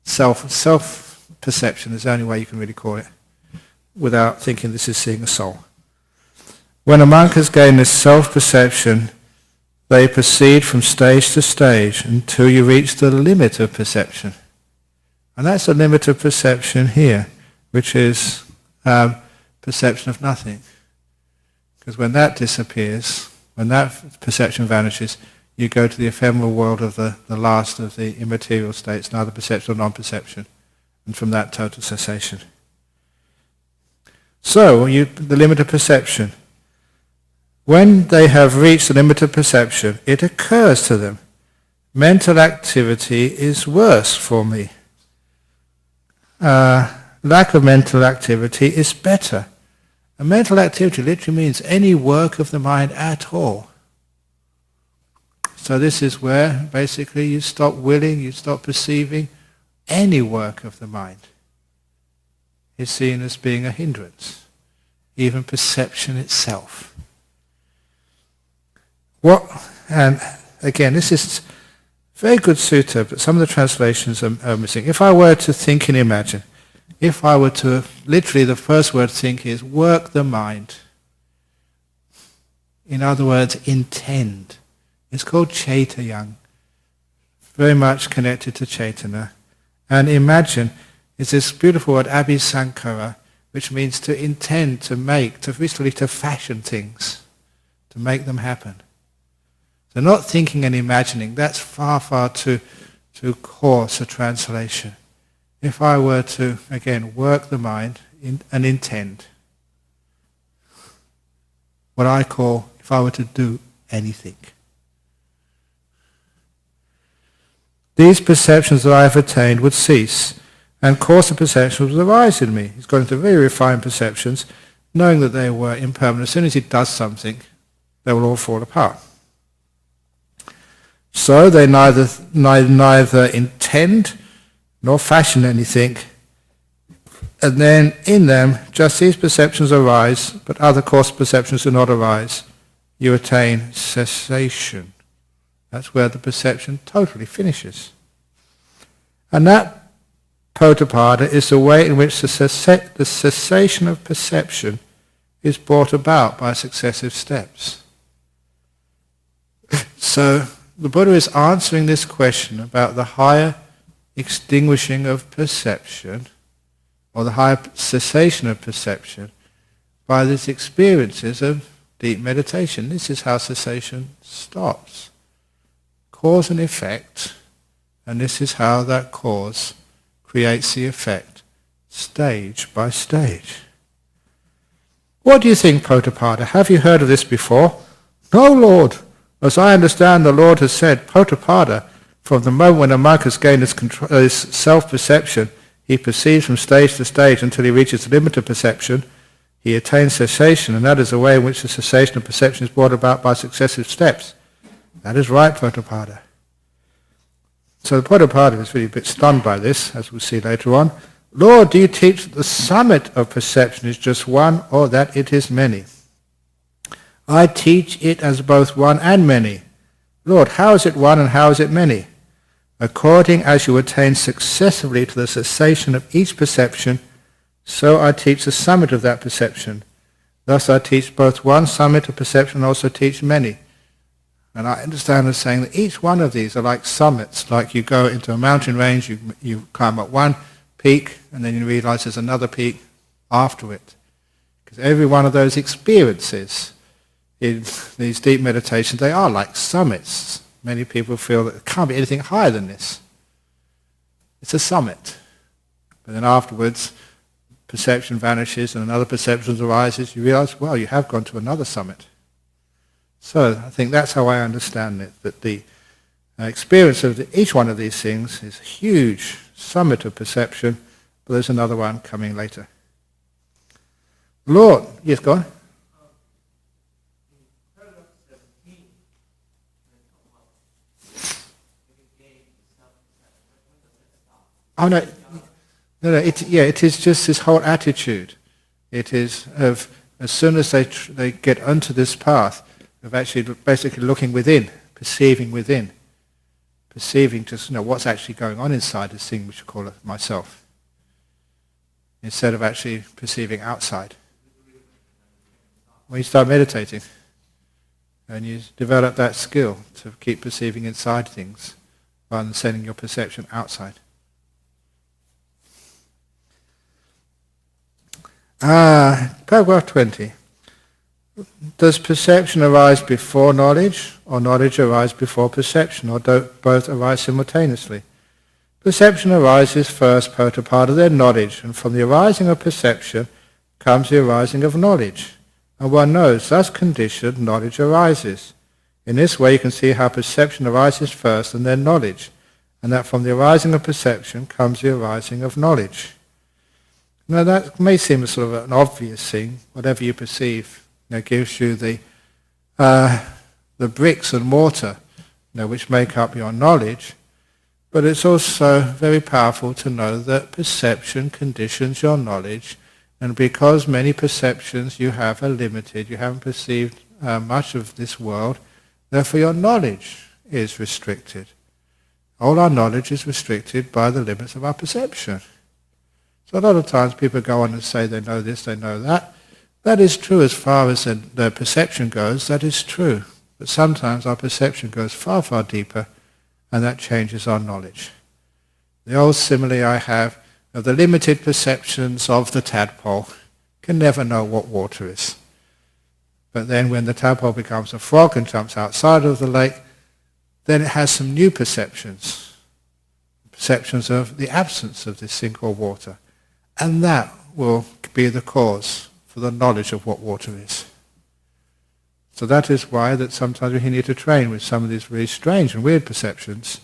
self-perception is the only way you can really call it, without thinking this is seeing a soul. When a monk has gained this self-perception, they proceed from stage to stage until you reach the limit of perception. And that's the limit of perception here, which is perception of nothing. Because when that disappears, when that perception vanishes, you go to the ephemeral world of the last of the immaterial states, neither perception nor non-perception, and from that total cessation. So, the limit of perception. When they have reached the limit of perception, it occurs to them, mental activity is worse for me. Lack of mental activity is better. And mental activity literally means any work of the mind at all. So this is where basically you stop willing, you stop perceiving. Any work of the mind is seen as being a hindrance, even perception itself. And again, this is a very good sutta, but some of the translations are missing. If I were to think and imagine, if I were to, literally the first word think is work the mind. In other words, intend. It's called Chaitayang, very much connected to Chaitanya. And imagine is this beautiful word abhisankara, which means to intend, to make, to basically to fashion things, to make them happen. So not thinking and imagining, that's far, far too coarse a translation. If I were to, again, work the mind and intend, what I call, if I were to do anything. These perceptions that I have attained would cease, and coarser perceptions would arise in me. He's got into very refined perceptions, knowing that they were impermanent. As soon as he does something, they will all fall apart. So they neither intend nor fashion anything, and then in them just these perceptions arise, but other coarse perceptions do not arise. You attain cessation. That's where the perception totally finishes. And that Potapada is the way in which the cessation of perception is brought about by successive steps. So the Buddha is answering this question about the higher extinguishing of perception, or the higher cessation of perception, by these experiences of deep meditation. This is how cessation stops. Cause and effect, and this is how that cause creates the effect, stage by stage. What do you think, Potapada? Have you heard of this before? No, Lord. As I understand, the Lord has said, Potapada, from the moment when a monk has gained his self-perception, he perceives from stage to stage until he reaches the limit of perception. He attains cessation, and that is the way in which the cessation of perception is brought about by successive steps. That is right, Potapada. So the Potapada is really a bit stunned by this, as we'll see later on. Lord, do you teach that the summit of perception is just one, or that it is many? I teach it as both one and many. Lord, how is it one and how is it many? According as you attain successively to the cessation of each perception, so I teach the summit of that perception. Thus I teach both one summit of perception and also teach many. And I understand as saying that each one of these are like summits, like you go into a mountain range, you climb up one peak, and then you realize there's another peak after it. Because every one of those experiences in these deep meditations, they are like summits. Many people feel that it can't be anything higher than this. It's a summit. But then afterwards, perception vanishes and another perception arises. You realize, well, you have gone to another summit. So I think that's how I understand it, that the experience of each one of these things is a huge summit of perception, but there's another one coming later. Lord, yes, go on. Oh no, no, no. It is just this whole attitude. It is of as soon as they get onto this path of actually basically looking within, perceiving just what's actually going on inside this thing which I call myself, instead of actually perceiving outside. When you start meditating, and you develop that skill to keep perceiving inside things, rather than sending your perception outside. Paragraph 20. Does perception arise before knowledge, or knowledge arise before perception, or do both arise simultaneously? Perception arises first, Potapada, then knowledge, and from the arising of perception comes the arising of knowledge. And one knows, thus conditioned, knowledge arises. In this way you can see how perception arises first and then knowledge, and that from the arising of perception comes the arising of knowledge. Now that may seem a sort of an obvious thing. Whatever you perceive gives you the bricks and mortar which make up your knowledge. But it's also very powerful to know that perception conditions your knowledge, and because many perceptions you have are limited, you haven't perceived much of this world, therefore your knowledge is restricted. All our knowledge is restricted by the limits of our perception. So a lot of times people go on and say they know this, they know that. That is true as far as their perception goes, that is true. But sometimes our perception goes far, far deeper, and that changes our knowledge. The old simile I have of the limited perceptions of the tadpole can never know what water is. But then when the tadpole becomes a frog and jumps outside of the lake, then it has some new perceptions of the absence of this thing called water. And that will be the cause for the knowledge of what water is. So that is why that sometimes we need to train with some of these really strange and weird perceptions,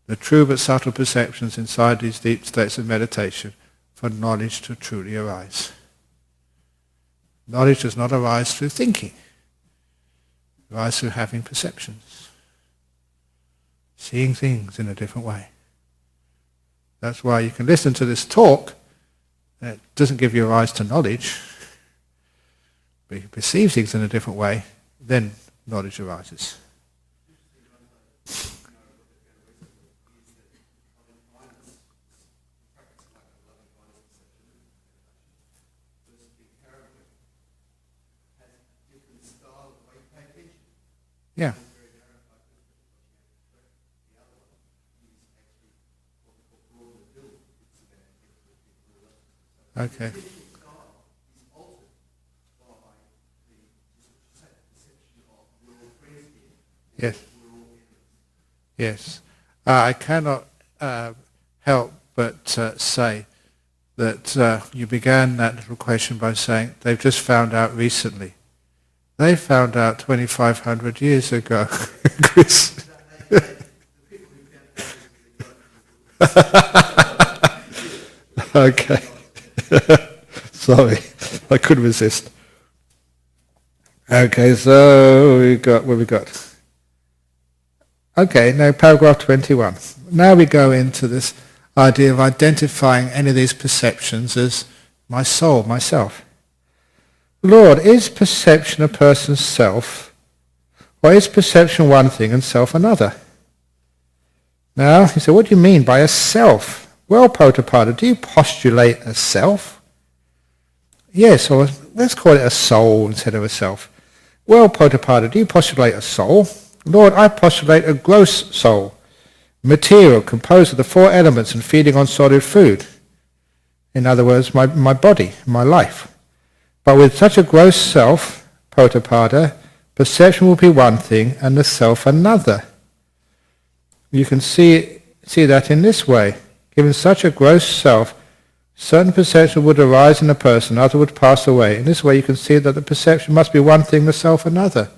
the true but subtle perceptions inside these deep states of meditation, for knowledge to truly arise. Knowledge does not arise through thinking. It arises through having perceptions, seeing things in a different way. That's why you can listen to this talk. It doesn't give you eyes to knowledge, but you perceive things in a different way, then knowledge arises. Yeah. Okay. Yes. Yes. I cannot help but say that you began that little question by saying they've just found out recently. They found out 2,500 years ago, Chris. Okay. Sorry, I couldn't resist. Okay, so what we got? Okay, now paragraph 21. Now we go into this idea of identifying any of these perceptions as my soul, myself. Lord, is perception a person's self, or is perception one thing and self another? Now, he said, what do you mean by a self? Well, Potapada, do you postulate a self? Yes, or let's call it a soul instead of a self. Well, Potapada, do you postulate a soul? Lord, I postulate a gross soul, material composed of the four elements and feeding on solid food. In other words, my body, my life. But with such a gross self, Potapada, perception will be one thing and the self another. You can see that in this way. Given such a gross self, certain perception would arise in a person, other would pass away. In this way you can see that the perception must be one thing, the self another.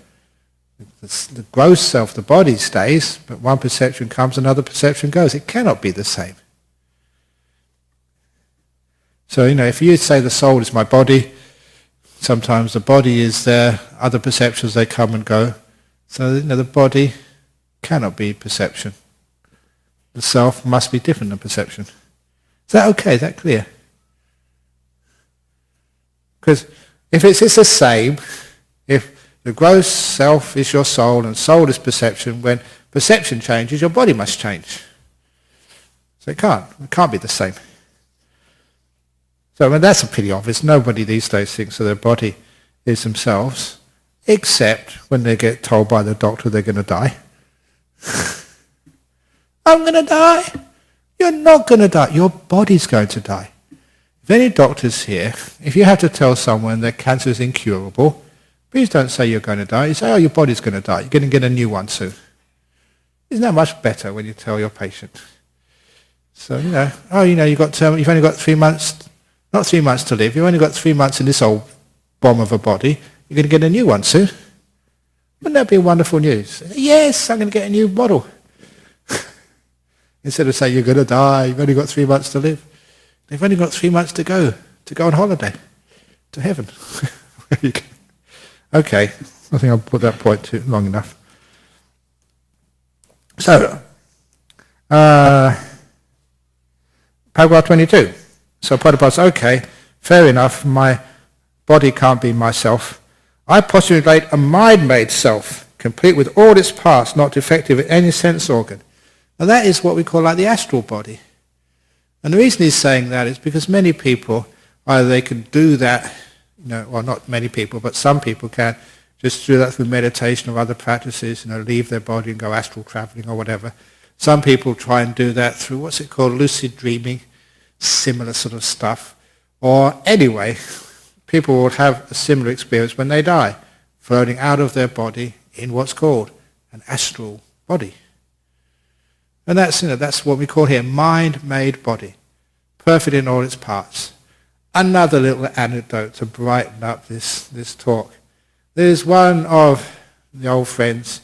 The gross self, the body stays, but one perception comes, another perception goes. It cannot be the same. So, if you say the soul is my body, Sometimes the body is there, other perceptions, they come and go. So, the body cannot be perception. The self must be different than perception. Is that okay? Is that clear? Because if it's the same, if the gross self is your soul and soul is perception, when perception changes, your body must change. So it can't be the same. So that's pretty obvious. Nobody these days thinks that their body is themselves, except when they get told by the doctor they're going to die. I'm going to die. You're not going to die. Your body's going to die. If any doctors here, if you have to tell someone that cancer is incurable, please don't say you're going to die. You say, oh, your body's going to die. You're going to get a new one soon. Isn't that much better when you tell your patient? So, you've only got 3 months, not 3 months to live. You've only got 3 months in this old bomb of a body. You're going to get a new one soon. Wouldn't that be wonderful news? Yes, I'm going to get a new model. Instead of saying you're going to die, you've only got 3 months to live. They've only got 3 months to go on holiday to heaven. Okay, I think I'll put that point too long enough. So, paragraph 22. So Prabhupada says, okay, fair enough, my body can't be myself. I postulate a mind-made self, complete with all its parts, not defective in any sense organ. Now that is what we call like the astral body. And the reason he's saying that is because many people, either they can do that, well, not many people, but some people can just do that through meditation or other practices, leave their body and go astral traveling or whatever. Some people try and do that through what's it called, lucid dreaming, similar sort of stuff. Or anyway, people will have a similar experience when they die, floating out of their body in what's called an astral body. And that's what we call here mind-made body, perfect in all its parts. Another little anecdote to brighten up this talk. There's one of the old friends.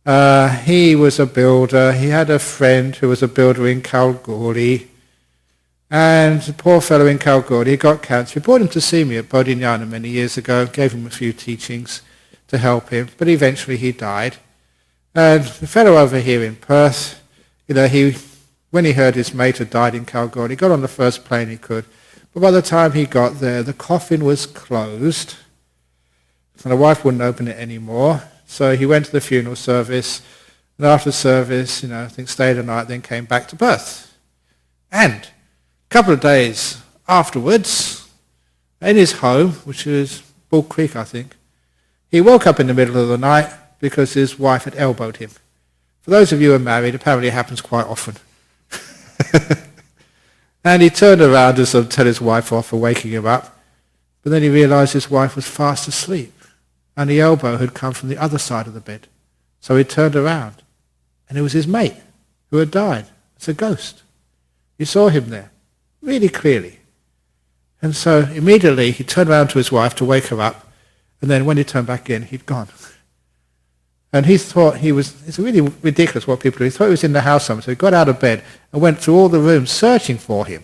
He was a builder. He had a friend who was a builder in Kalgoorlie. And the poor fellow in Kalgoorlie got cancer. He brought him to see me at Bodhinyana many years ago, gave him a few teachings to help him, but eventually he died. And the fellow over here in Perth, when he heard his mate had died in Kalgoorlie, he got on the first plane he could. But by the time he got there, the coffin was closed, and the wife wouldn't open it anymore. So he went to the funeral service, and after the service, I think stayed a night, then came back to Perth. And a couple of days afterwards, in his home, which is Bull Creek, I think, he woke up in the middle of the night because his wife had elbowed him. For those of you who are married, apparently it happens quite often. And he turned around to sort of tell his wife off for waking him up, but then he realized his wife was fast asleep, and the elbow had come from the other side of the bed. So he turned around, and it was his mate who had died. It's a ghost. He saw him there, really clearly. And so immediately he turned around to his wife to wake her up, and then when he turned back in, he'd gone. And he thought it's really ridiculous what people do. He thought he was in the house somewhere, so he got out of bed and went through all the rooms searching for him.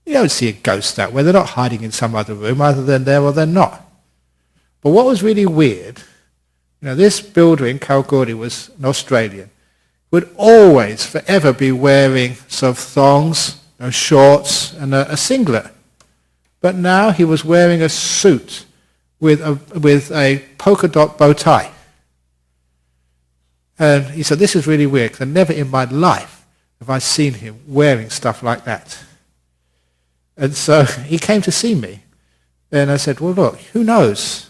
You don't see a ghost that way. They're not hiding in some other room, either they're there or they're not. But what was really weird, this builder in Kalgoorlie was an Australian, would always, forever be wearing sort of thongs, shorts, and a singlet. But now he was wearing a suit with a polka dot bow tie. And he said, this is really weird, because never in my life have I seen him wearing stuff like that. And so he came to see me. And I said, well, look, who knows?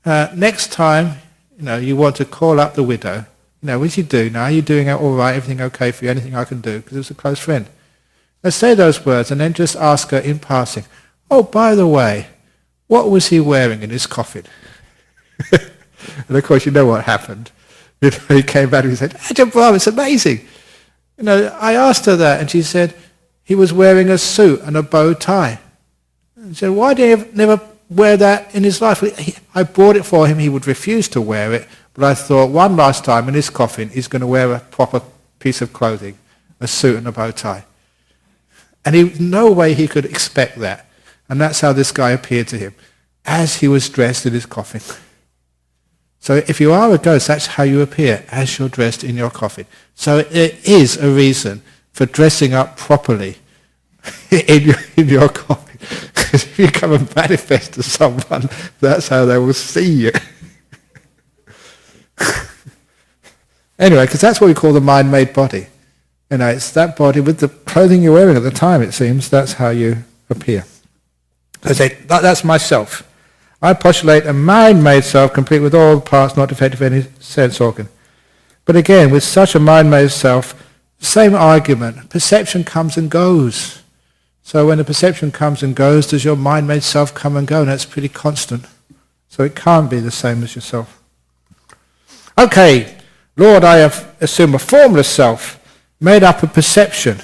Next time, you want to call up the widow, what you do now? Are you doing all right? Everything okay for you? Anything I can do? Because it was a close friend. Let's say those words and then just ask her in passing, oh, by the way, what was he wearing in his coffin? And of course, you know what happened. He came back and he said, Ajahn Brahm, it's amazing. I asked her that, and she said, he was wearing a suit and a bow tie. And I said, why did he never wear that in his life? I bought it for him. He would refuse to wear it, but I thought one last time in his coffin, he's going to wear a proper piece of clothing, a suit and a bow tie. And no way he could expect that. And that's how this guy appeared to him. as he was dressed in his coffin. So if you are a ghost, that's how you appear, as you're dressed in your coffin. So there is a reason for dressing up properly in your coffin. Because if you come and manifest to someone, that's how they will see you. Anyway, because that's what we call the mind-made body. It's that body with the clothing you're wearing at the time, it seems. That's how you appear. I say, that's myself. I postulate a mind-made self, complete with all the parts not defective of any sense organ. But again, with such a mind-made self, same argument. Perception comes and goes. So when the perception comes and goes, does your mind-made self come and go? And that's pretty constant. So it can't be the same as yourself. Okay, Lord, I have assumed a formless self made up of perception.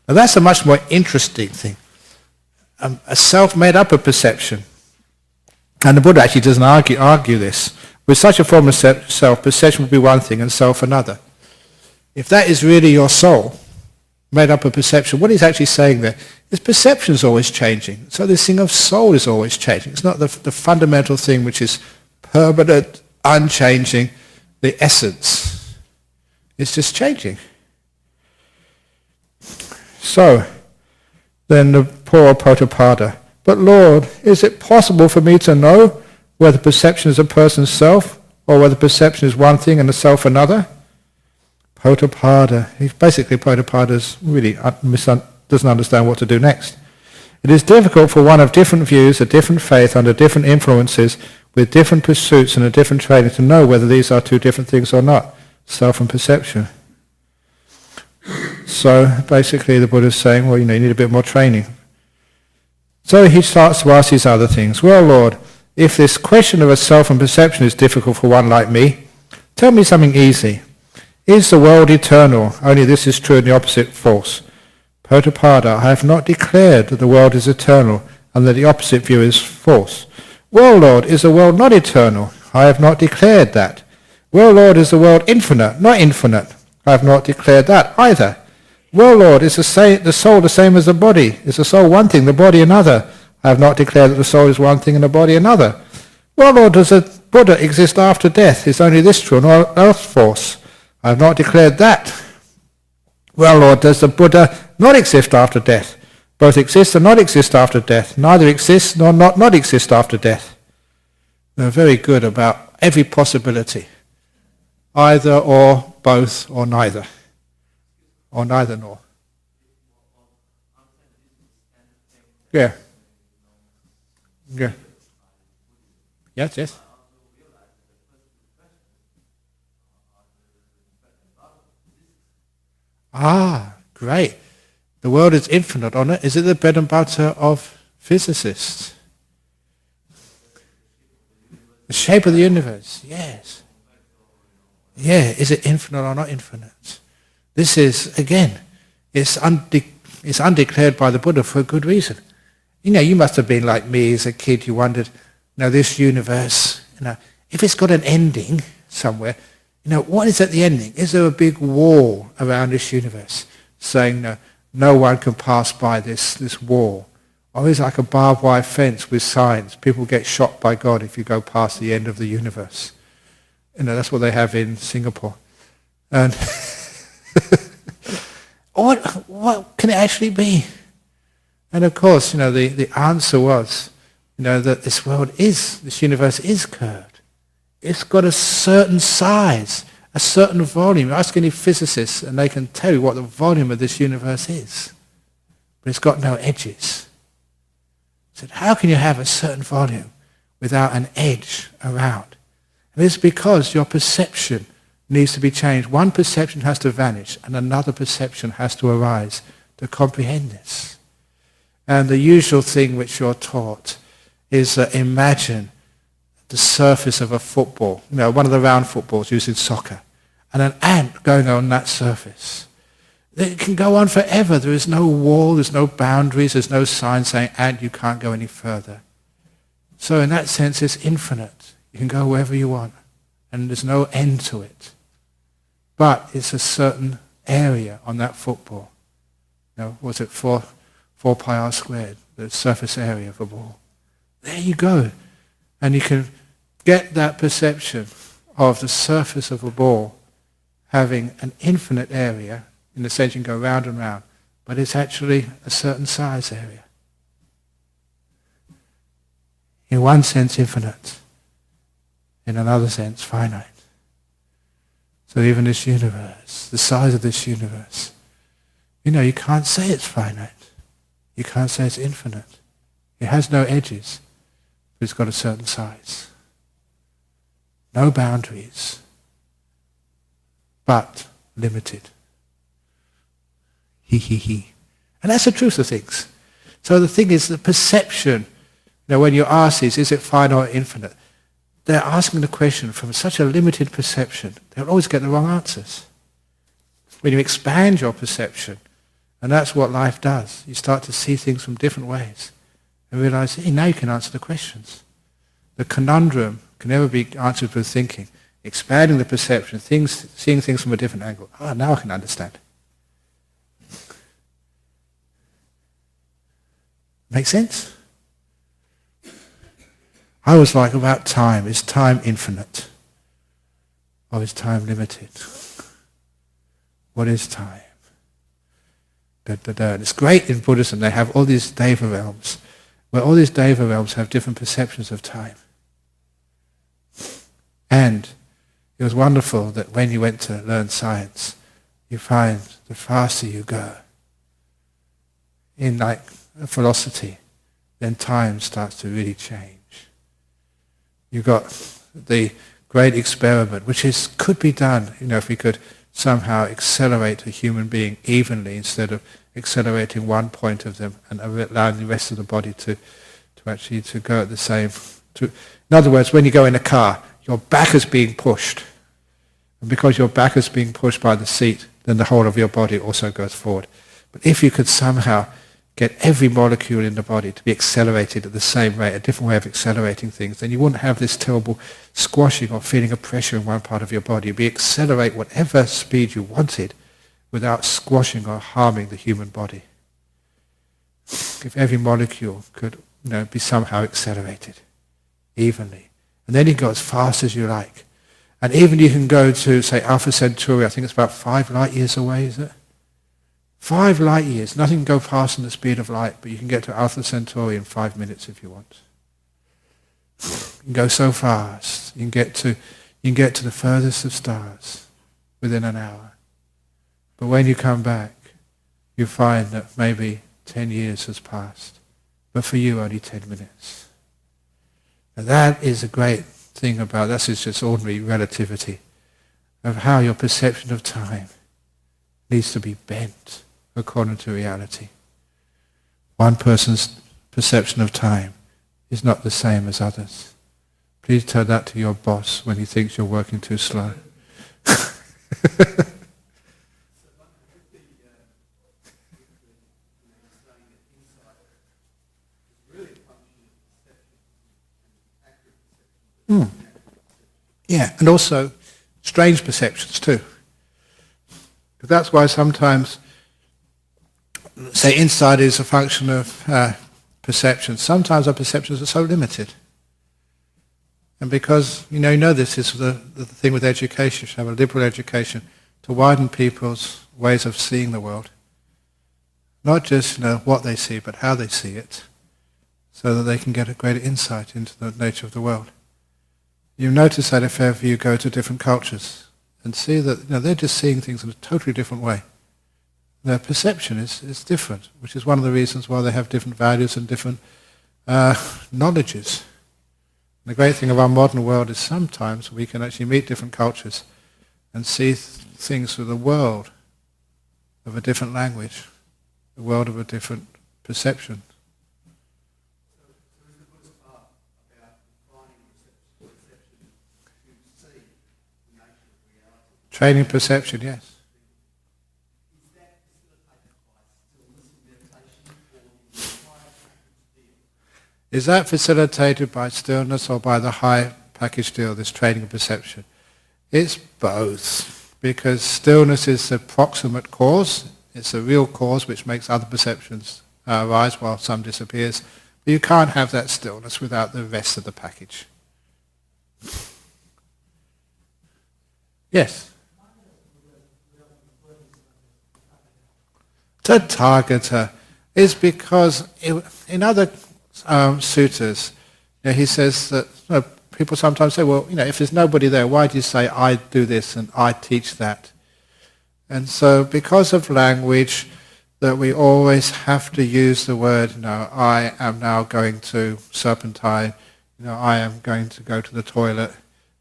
Now that's a much more interesting thing. A self made up of perception. And the Buddha actually doesn't argue this. With such a formless self, perception will be one thing and self another. If that is really your soul, made up of perception, what he's actually saying there is perception is always changing. So this thing of soul is always changing. It's not the fundamental thing which is permanent, unchanging, the essence. It's just changing. So, then the poor Potapada, but Lord, is it possible for me to know whether perception is a person's self or whether perception is one thing and the self another? Potapada, Potapada's really doesn't understand what to do next. It is difficult for one of different views, a different faith, under different influences, with different pursuits and a different training to know whether these are two different things or not, self and perception. So basically the Buddha is saying, well, you need a bit more training. So he starts to ask these other things. Well, Lord, if this question of a self and perception is difficult for one like me, tell me something easy. Is the world eternal? Only this is true and the opposite false. Potapada, I have not declared that the world is eternal and that the opposite view is false. Well, Lord, is the world not eternal? I have not declared that. Well, Lord, is the world infinite? Not infinite. I have not declared that either. Well, Lord, is the soul the same as the body? Is the soul one thing, the body another? I have not declared that the soul is one thing and the body another. Well, Lord, does the Buddha exist after death? Is only this true and all else false? I have not declared that. Well, Lord, does the Buddha not exist after death? Both exist and not exist after death. Neither exist nor not exist after death. They're very good about every possibility. Either or, both or neither. Or neither nor. Yeah. Yeah. Yes. Ah, great. The world is infinite, on it. Is it the bread and butter of physicists? The shape of the universe, yes. Yeah, is it infinite or not infinite? This is, again, it's undeclared by the Buddha for a good reason. You must have been like me as a kid. You wondered, this universe, if it's got an ending somewhere, what is at the ending? Is there a big wall around this universe saying no one can pass by this wall? Or is it like a barbed wire fence with signs? People get shot by God if you go past the end of the universe. That's what they have in Singapore. And what can it actually be? And of course, the answer was, that this universe is curved. It's got a certain size, a certain volume. Ask any physicists and they can tell you what the volume of this universe is. But it's got no edges. So how can you have a certain volume without an edge around? And it's because your perception needs to be changed. One perception has to vanish and another perception has to arise to comprehend this. And the usual thing which you're taught is imagine the surface of a football, one of the round footballs used in soccer, and an ant going on that surface. It can go on forever. There is no wall, there's no boundaries, there's no sign saying, ant, you can't go any further. So in that sense, it's infinite. You can go wherever you want, and there's no end to it. But it's a certain area on that football. Was it 4 pi r squared, the surface area of a ball? There you go. And you can get that perception of the surface of a ball having an infinite area, in the sense you can go round and round, but it's actually a certain size area. In one sense infinite, in another sense finite. So even this universe, the size of this universe, you can't say it's finite. You can't say it's infinite. It has no edges, but it's got a certain size. No boundaries, but limited. He. And that's the truth of things. So the thing is, the perception, when you ask this, is it finite or infinite? They're asking the question from such a limited perception, they'll always get the wrong answers. When you expand your perception, and that's what life does, you start to see things from different ways and realize, hey, now you can answer the questions. The conundrum can never be answered with thinking. Expanding the perception, seeing things from a different angle. Now I can understand. Make sense? I was like, about time. Is time infinite? Or is time limited? What is time? It's great in Buddhism. They have all these Deva realms, where all these Deva realms have different perceptions of time. And it was wonderful that when you went to learn science, you find the faster you go in like a velocity, then time starts to really change. You've got the great experiment, which could be done, if we could somehow accelerate a human being evenly instead of accelerating one point of them and allowing the rest of the body to actually go at the same. In other words, when you go in a car, your back is being pushed. And because your back is being pushed by the seat, then the whole of your body also goes forward. But if you could somehow get every molecule in the body to be accelerated at the same rate, a different way of accelerating things, then you wouldn't have this terrible squashing or feeling of pressure in one part of your body. You'd be accelerate whatever speed you wanted without squashing or harming the human body. If every molecule could be somehow accelerated evenly. And then you can go as fast as you like. And even you can go to, say, Alpha Centauri, I think it's about 5 light years away, is it? 5 light years. Nothing can go faster than the speed of light, but you can get to Alpha Centauri in 5 minutes if you want. You can go so fast. You can get to the furthest of stars within an hour. But when you come back, you find that maybe 10 years has passed. But for you, only 10 minutes. Now that is a great thing about, this is just ordinary relativity, of how your perception of time needs to be bent according to reality. One person's perception of time is not the same as others. Please tell that to your boss when he thinks you're working too slow. Yeah, and also strange perceptions too. Because that's why sometimes, say, insight is a function of perception. Sometimes our perceptions are so limited. And because, you know this is the thing with education, you should have a liberal education to widen people's ways of seeing the world. Not just what they see, but how they see it, so that they can get a greater insight into the nature of the world. You notice that if ever you go to different cultures and see that they're just seeing things in a totally different way. Their perception is different, which is one of the reasons why they have different values and different knowledges. And the great thing of our modern world is sometimes we can actually meet different cultures and see things through the world of a different language, the world of a different perception. Training perception, yes. Is that facilitated by stillness or by the high package deal, this training of perception? It's both, because stillness is the proximate cause. It's the real cause which makes other perceptions arise while some disappears. You can't have that stillness without the rest of the package. Yes? Tathagata is because in other suttas, he says that people sometimes say, well, if there's nobody there, why do you say I do this and I teach that? And so because of language, that we always have to use the word, I am now going to serpentine, I am going to go to the toilet.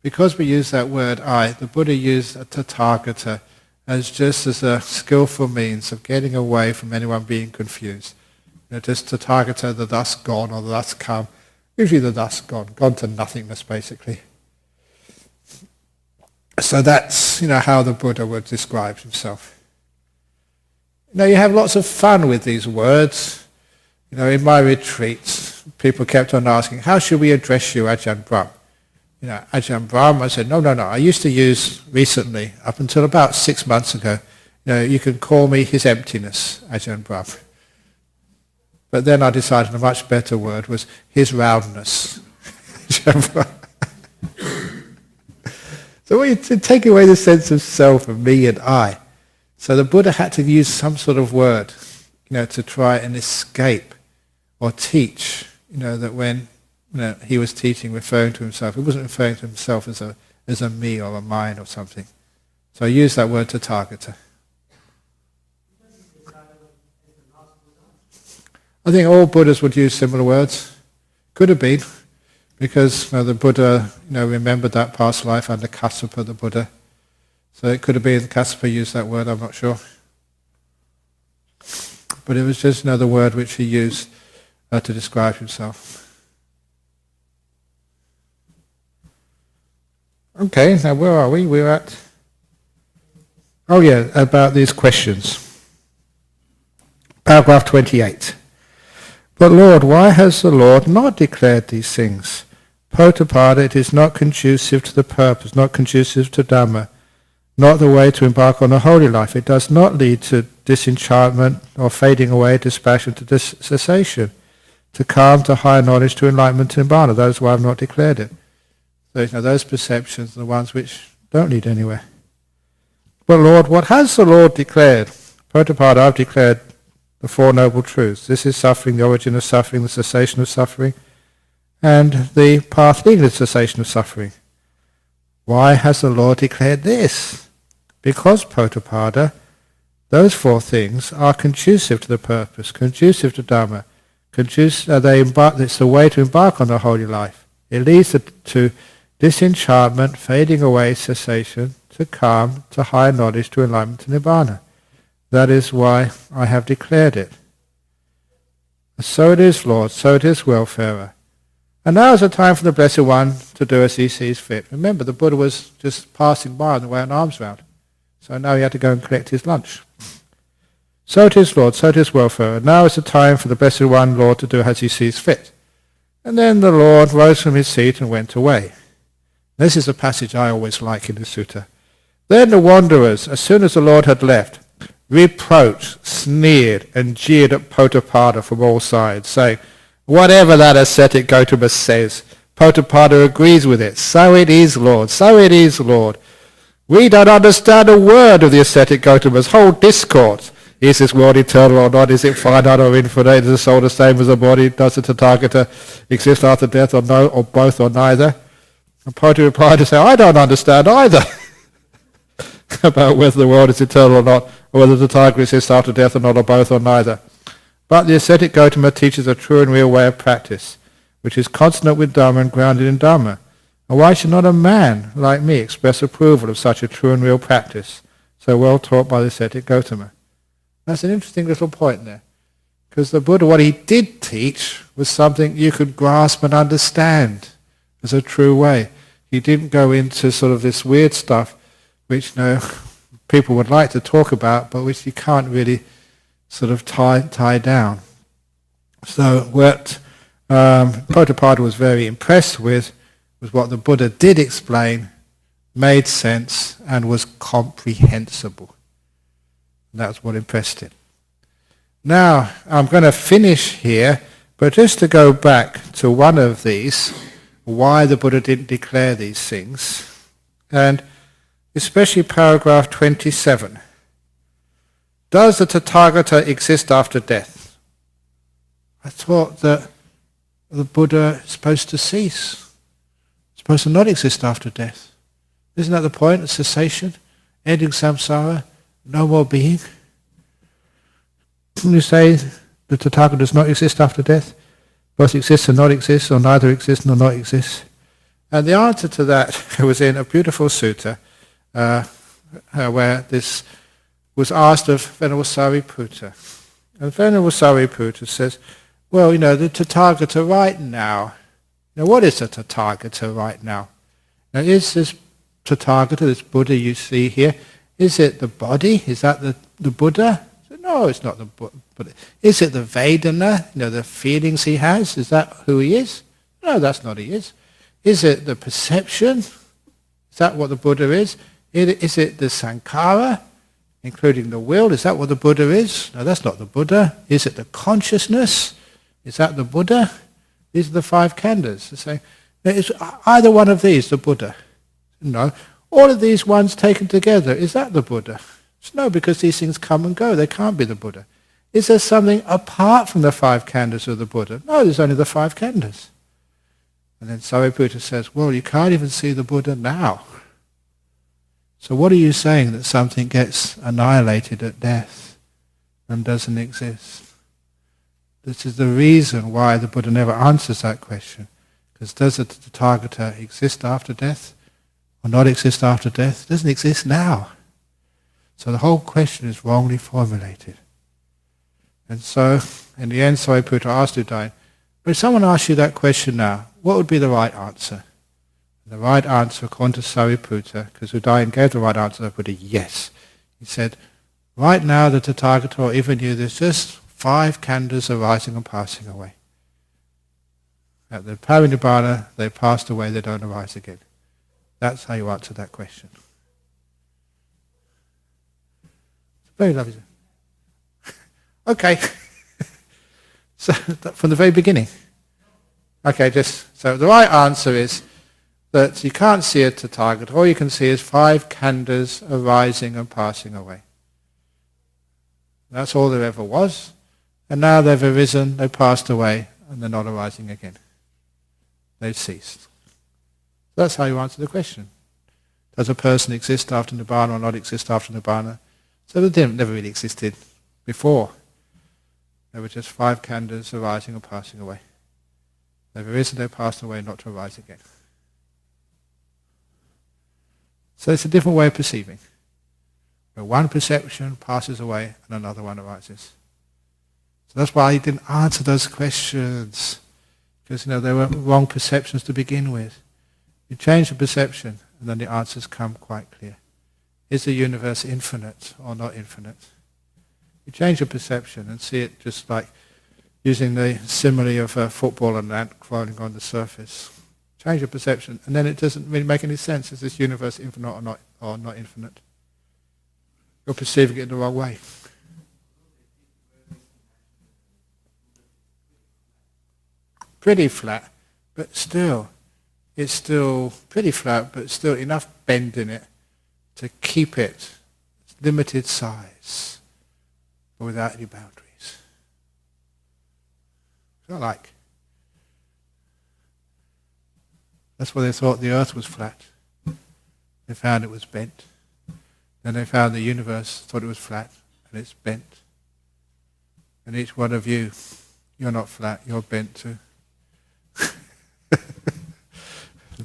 Because we use that word I, the Buddha used a Tathagata as just as a skillful means of getting away from anyone being confused. Just Tathagata, the thus gone or the thus come. Usually the thus gone to nothingness basically. So that's how the Buddha would describe himself. You have lots of fun with these words. In my retreats, people kept on asking, how should we address you, Ajahn Brahm? Ajahn Brahm, I said, no. I used to use recently, up until about 6 months ago, you can call me His Emptiness, Ajahn Brahm. But then I decided a much better word was His Roundness, Ajahn Brahm. So you take away the sense of self and me and I. So the Buddha had to use some sort of word, to try and escape or teach, that when he was teaching, referring to himself, he wasn't referring to himself as a me or a mine or something. So I used that word Tathagata. I think all Buddhas would use similar words. Could have been, because the Buddha, remembered that past life under Kassapa, the Buddha. So it could have been Kassapa used that word, I'm not sure. But it was just another word which he used to describe himself. Okay, now where are we? We're at... Oh yeah, about these questions. Paragraph 28. But Lord, why has the Lord not declared these things? Potapada, it is not conducive to the purpose, not conducive to Dhamma, not the way to embark on a holy life. It does not lead to disenchantment or fading away, dispassion to cessation, to calm, to higher knowledge, to enlightenment, to Nibbana. That is why I have not declared it. So those perceptions are the ones which don't lead anywhere. But Lord, what has the Lord declared? Potapada, I have declared the Four Noble Truths. This is suffering, the origin of suffering, the cessation of suffering, and the path leading to cessation of suffering. Why has the Lord declared this? Because, Potapada, those four things are conducive to the purpose, conducive to Dhamma. It's the way to embark on the holy life. It leads to disenchantment, fading away, cessation, to calm, to higher knowledge, to enlightenment, to Nibbana. That is why I have declared it. So it is, Lord, so it is, Wayfarer. And now is the time for the Blessed One to do as he sees fit. Remember, the Buddha was just passing by on the way an alms round. So now he had to go and collect his lunch. So it is, Lord, so it is, Wayfarer. Now is the time for the Blessed One, Lord, to do as he sees fit. And then the Lord rose from his seat and went away. This is a passage I always like in the sutta. Then the wanderers, as soon as the Lord had left, reproached, sneered, and jeered at Potapada from all sides, saying, whatever that ascetic Gautama says, Potapada agrees with it. So it is, Lord. So it is, Lord. We don't understand a word of the ascetic Gautama's whole discourse. Is this world eternal or not? Is it finite or infinite? Is the soul the same as the body? Does the Tathagata exist after death or no, or both or neither? And Potapada replied to say, I don't understand either about whether the world is eternal or not, or whether the Tathagata exists after death or not, or both or neither. But the ascetic Gautama teaches a true and real way of practice, which is consonant with Dhamma and grounded in Dhamma. And why should not a man like me express approval of such a true and real practice, so well taught by the ascetic Gautama? That's an interesting little point there. Because the Buddha, what he did teach was something you could grasp and understand as a true way. He didn't go into sort of this weird stuff which people would like to talk about, but which you can't really sort of tie down. So what Potapada was very impressed with was what the Buddha did explain, made sense, and was comprehensible. And that's what impressed him. Now, I'm going to finish here But just to go back to one of these, why the Buddha didn't declare these things, and especially paragraph 27. Does the Tathagata exist after death? I thought that the Buddha is supposed to cease, supposed to not exist after death. Isn't that the point of cessation? Ending samsara, no more being? You say the Tathagata does not exist after death, both exists and not exists, or neither exists nor not exists. And the answer to that was in a beautiful sutta where this was asked of Venerable Sariputta. And Venerable Sariputta says, well, the Tathagata right now, what is the Tathagata right now? Now, is this Tathagata, this Buddha you see here, is it the body? Is that the Buddha? No, it's not the Buddha. Is it the Vedana, the feelings he has? Is that who he is? No, that's not who he is. Is it the perception? Is that what the Buddha is? Is it the Sankhara, including the will? Is that what the Buddha is? No, that's not the Buddha. Is it the consciousness? Is that the Buddha? These are the five khandhas. They say, is either one of these the Buddha? No. All of these ones taken together, is that the Buddha? No, because these things come and go. They can't be the Buddha. Is there something apart from the five khandhas of the Buddha? No, there's only the five khandhas. And then Sariputta says, well, you can't even see the Buddha now. So what are you saying, that something gets annihilated at death and doesn't exist? This is the reason why the Buddha never answers that question. Because does the Tathagata exist after death or not exist after death? It doesn't exist now. So the whole question is wrongly formulated. And so, in the end, Sariputta asked Udayan, but if someone asks you that question now, what would be the right answer? And the right answer, according to Sariputta, because Udayan gave the right answer, would be yes. He said, right now the Tathagata, or even you, there's just five khandhas arising and passing away. At the Parinibbana, they passed away, they don't arise again. That's how you answer that question. Very lovely. Okay. So from the very beginning. Okay, so the right answer is that you can't see a Tathagata. All you can see is five khandhas arising and passing away. That's all there ever was. And now they've arisen, they've passed away, and they're not arising again. They've ceased. That's how you answer the question. Does a person exist after Nibbana or not exist after Nibbana? So they never really existed before. There were just five khandhas arising and passing away. They've arisen, they've passed away, not to arise again. So it's a different way of perceiving, where one perception passes away and another one arises. So that's why he didn't answer those questions, because they were wrong perceptions to begin with. You change the perception, and then the answers come quite clear. Is the universe infinite or not infinite? You change your perception and see it just like using the simile of a football and an ant crawling on the surface. Change your perception, and then it doesn't really make any sense. Is this universe infinite or not infinite? You're perceiving it in the wrong way. Pretty flat, but still, it's still pretty flat, but still enough bend in it to keep it limited size, but without any boundaries. It's not like. That's why they thought the earth was flat. They found it was bent. Then they found the universe, thought it was flat, and it's bent. And each one of you, you're not flat, you're bent too.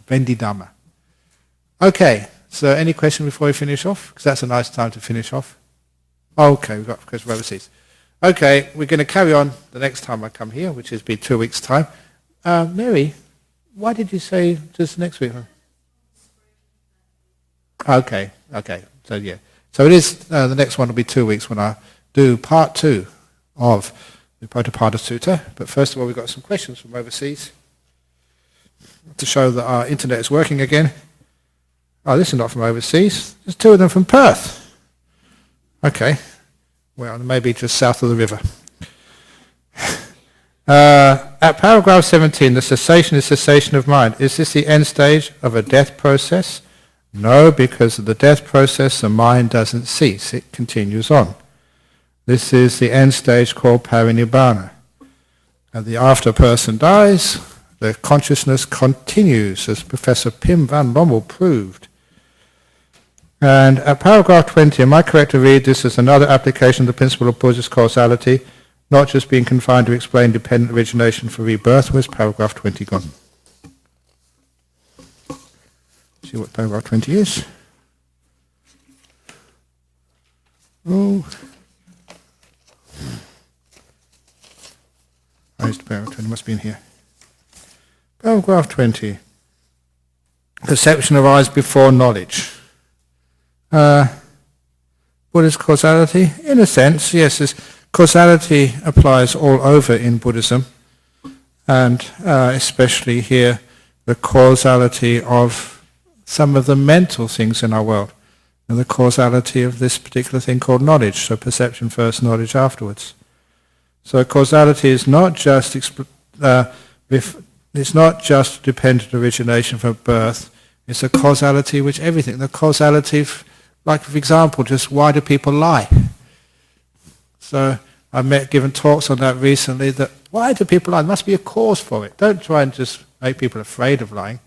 Bendy Dhamma. Okay, so any question before we finish off? Because that's a nice time to finish off. Okay, we've got, because we're overseas. Okay, we're going to carry on the next time I come here, which has been 2 weeks' time. Mary, why did you say just next week? Okay, so yeah. So it is, the next one will be 2 weeks when I do part 2 of the Potthapada Sutta. But first of all, we've got some questions from overseas to show that our internet is working again. Oh, this is not from overseas. There's 2 of them from Perth. Okay. Well, maybe just south of the river. At paragraph 17, the cessation is cessation of mind. Is this the end stage of a death process? No, because of the death process, the mind doesn't cease. It continues on. This is the end stage called parinibbana. And after a person dies, the consciousness continues, as Professor Pim van Lommel proved. And at paragraph 20, am I correct to read this as another application of the principle of Buddhist causality, not just being confined to explain dependent origination for rebirth? Where's paragraph 20 gone? See what paragraph 20 is? Oh. Where's the paragraph 20? Must be in here. Paragraph 20. Perception arises before knowledge. Buddhist causality? In a sense, yes. Causality applies all over in Buddhism, and especially here, the causality of some of the mental things in our world, and the causality of this particular thing called knowledge. So perception first, knowledge afterwards. So causality is not just it's not just dependent origination from birth. It's a causality which everything. The causality, like for example, just why do people lie? So I've given talks on that recently. That why do people lie? There must be a cause for it. Don't try and just make people afraid of lying.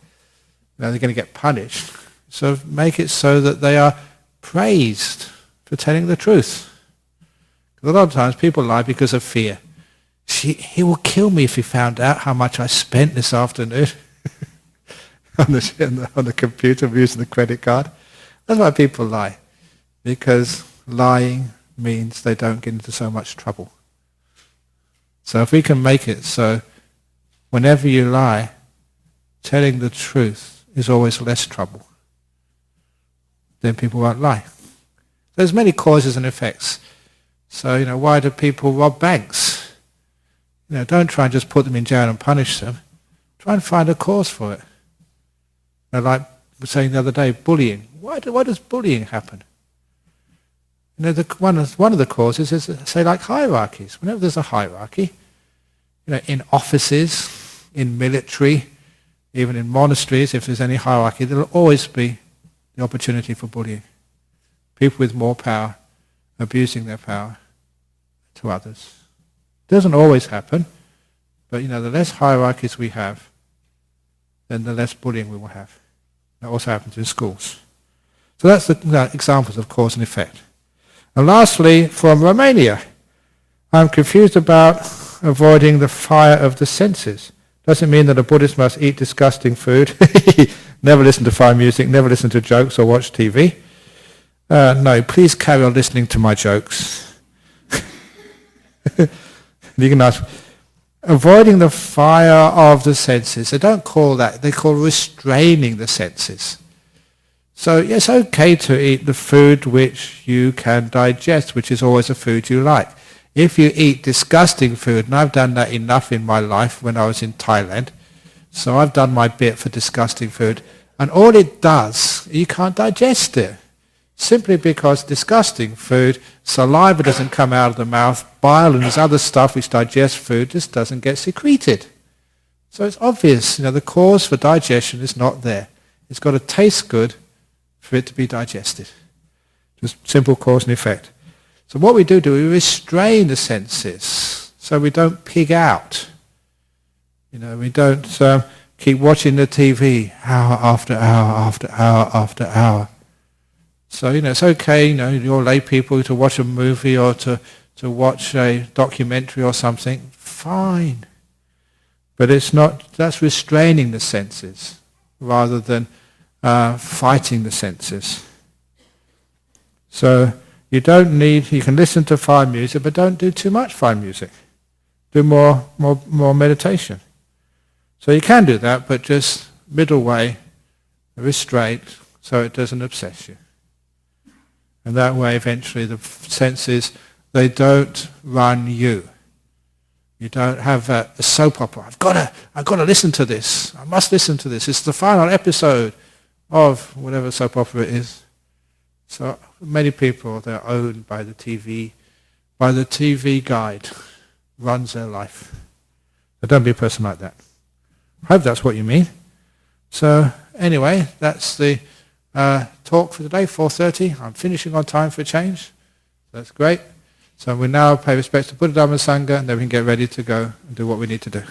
They're going to get punished. So make it so that they are praised for telling the truth. Because a lot of times people lie because of fear. He will kill me if he found out how much I spent this afternoon on the computer using the credit card. That's why people lie. Because lying means they don't get into so much trouble. So if we can make it so whenever you lie, telling the truth is always less trouble, then people won't lie. There's many causes and effects. So, why do people rob banks? Don't try and just put them in jail and punish them. Try and find a cause for it. Like we were saying the other day, bullying. Why does bullying happen? One of the causes is, say, like hierarchies. Whenever there's a hierarchy, in offices, in military, even in monasteries, if there's any hierarchy, there will always be the opportunity for bullying. People with more power abusing their power to others. It doesn't always happen, but the less hierarchies we have, then the less bullying we will have. That also happens in schools. So that's the examples of cause and effect. And lastly, from Romania, I'm confused about avoiding the fire of the senses. Doesn't mean that a Buddhist must eat disgusting food, never listen to fine music, never listen to jokes or watch TV. No, please carry on listening to my jokes. You can ask, avoiding the fire of the senses. They don't call that, they call restraining the senses. So it's okay to eat the food which you can digest, which is always a food you like. If you eat disgusting food, and I've done that enough in my life when I was in Thailand, so I've done my bit for disgusting food, and all it does, you can't digest it. Simply because disgusting food, saliva doesn't come out of the mouth, bile and this other stuff which digests food just doesn't get secreted. So it's obvious, the cause for digestion is not there. It's got to taste good for it to be digested. Just simple cause and effect. So what we do, we restrain the senses so we don't pig out. We don't keep watching the TV hour after hour after hour after hour. So, it's okay, you're lay people to watch a movie or to watch a documentary or something, fine. But that's restraining the senses rather than fighting the senses. So you can listen to fine music, but don't do too much fine music. Do more meditation. So you can do that, but just middle way, restraint, so it doesn't obsess you. And that way, eventually, the senses, they don't run you. You don't have a soap opera. I've got to listen to this. I must listen to this. It's the final episode of whatever soap opera it is. So many people, they're owned by the TV. By the TV guide runs their life. But don't be a person like that. I hope that's what you mean. So anyway, that's the talk for today, 4:30. I'm finishing on time for a change. That's great. So we now pay respects to Buddha, Dhamma, Sangha, and then we can get ready to go and do what we need to do.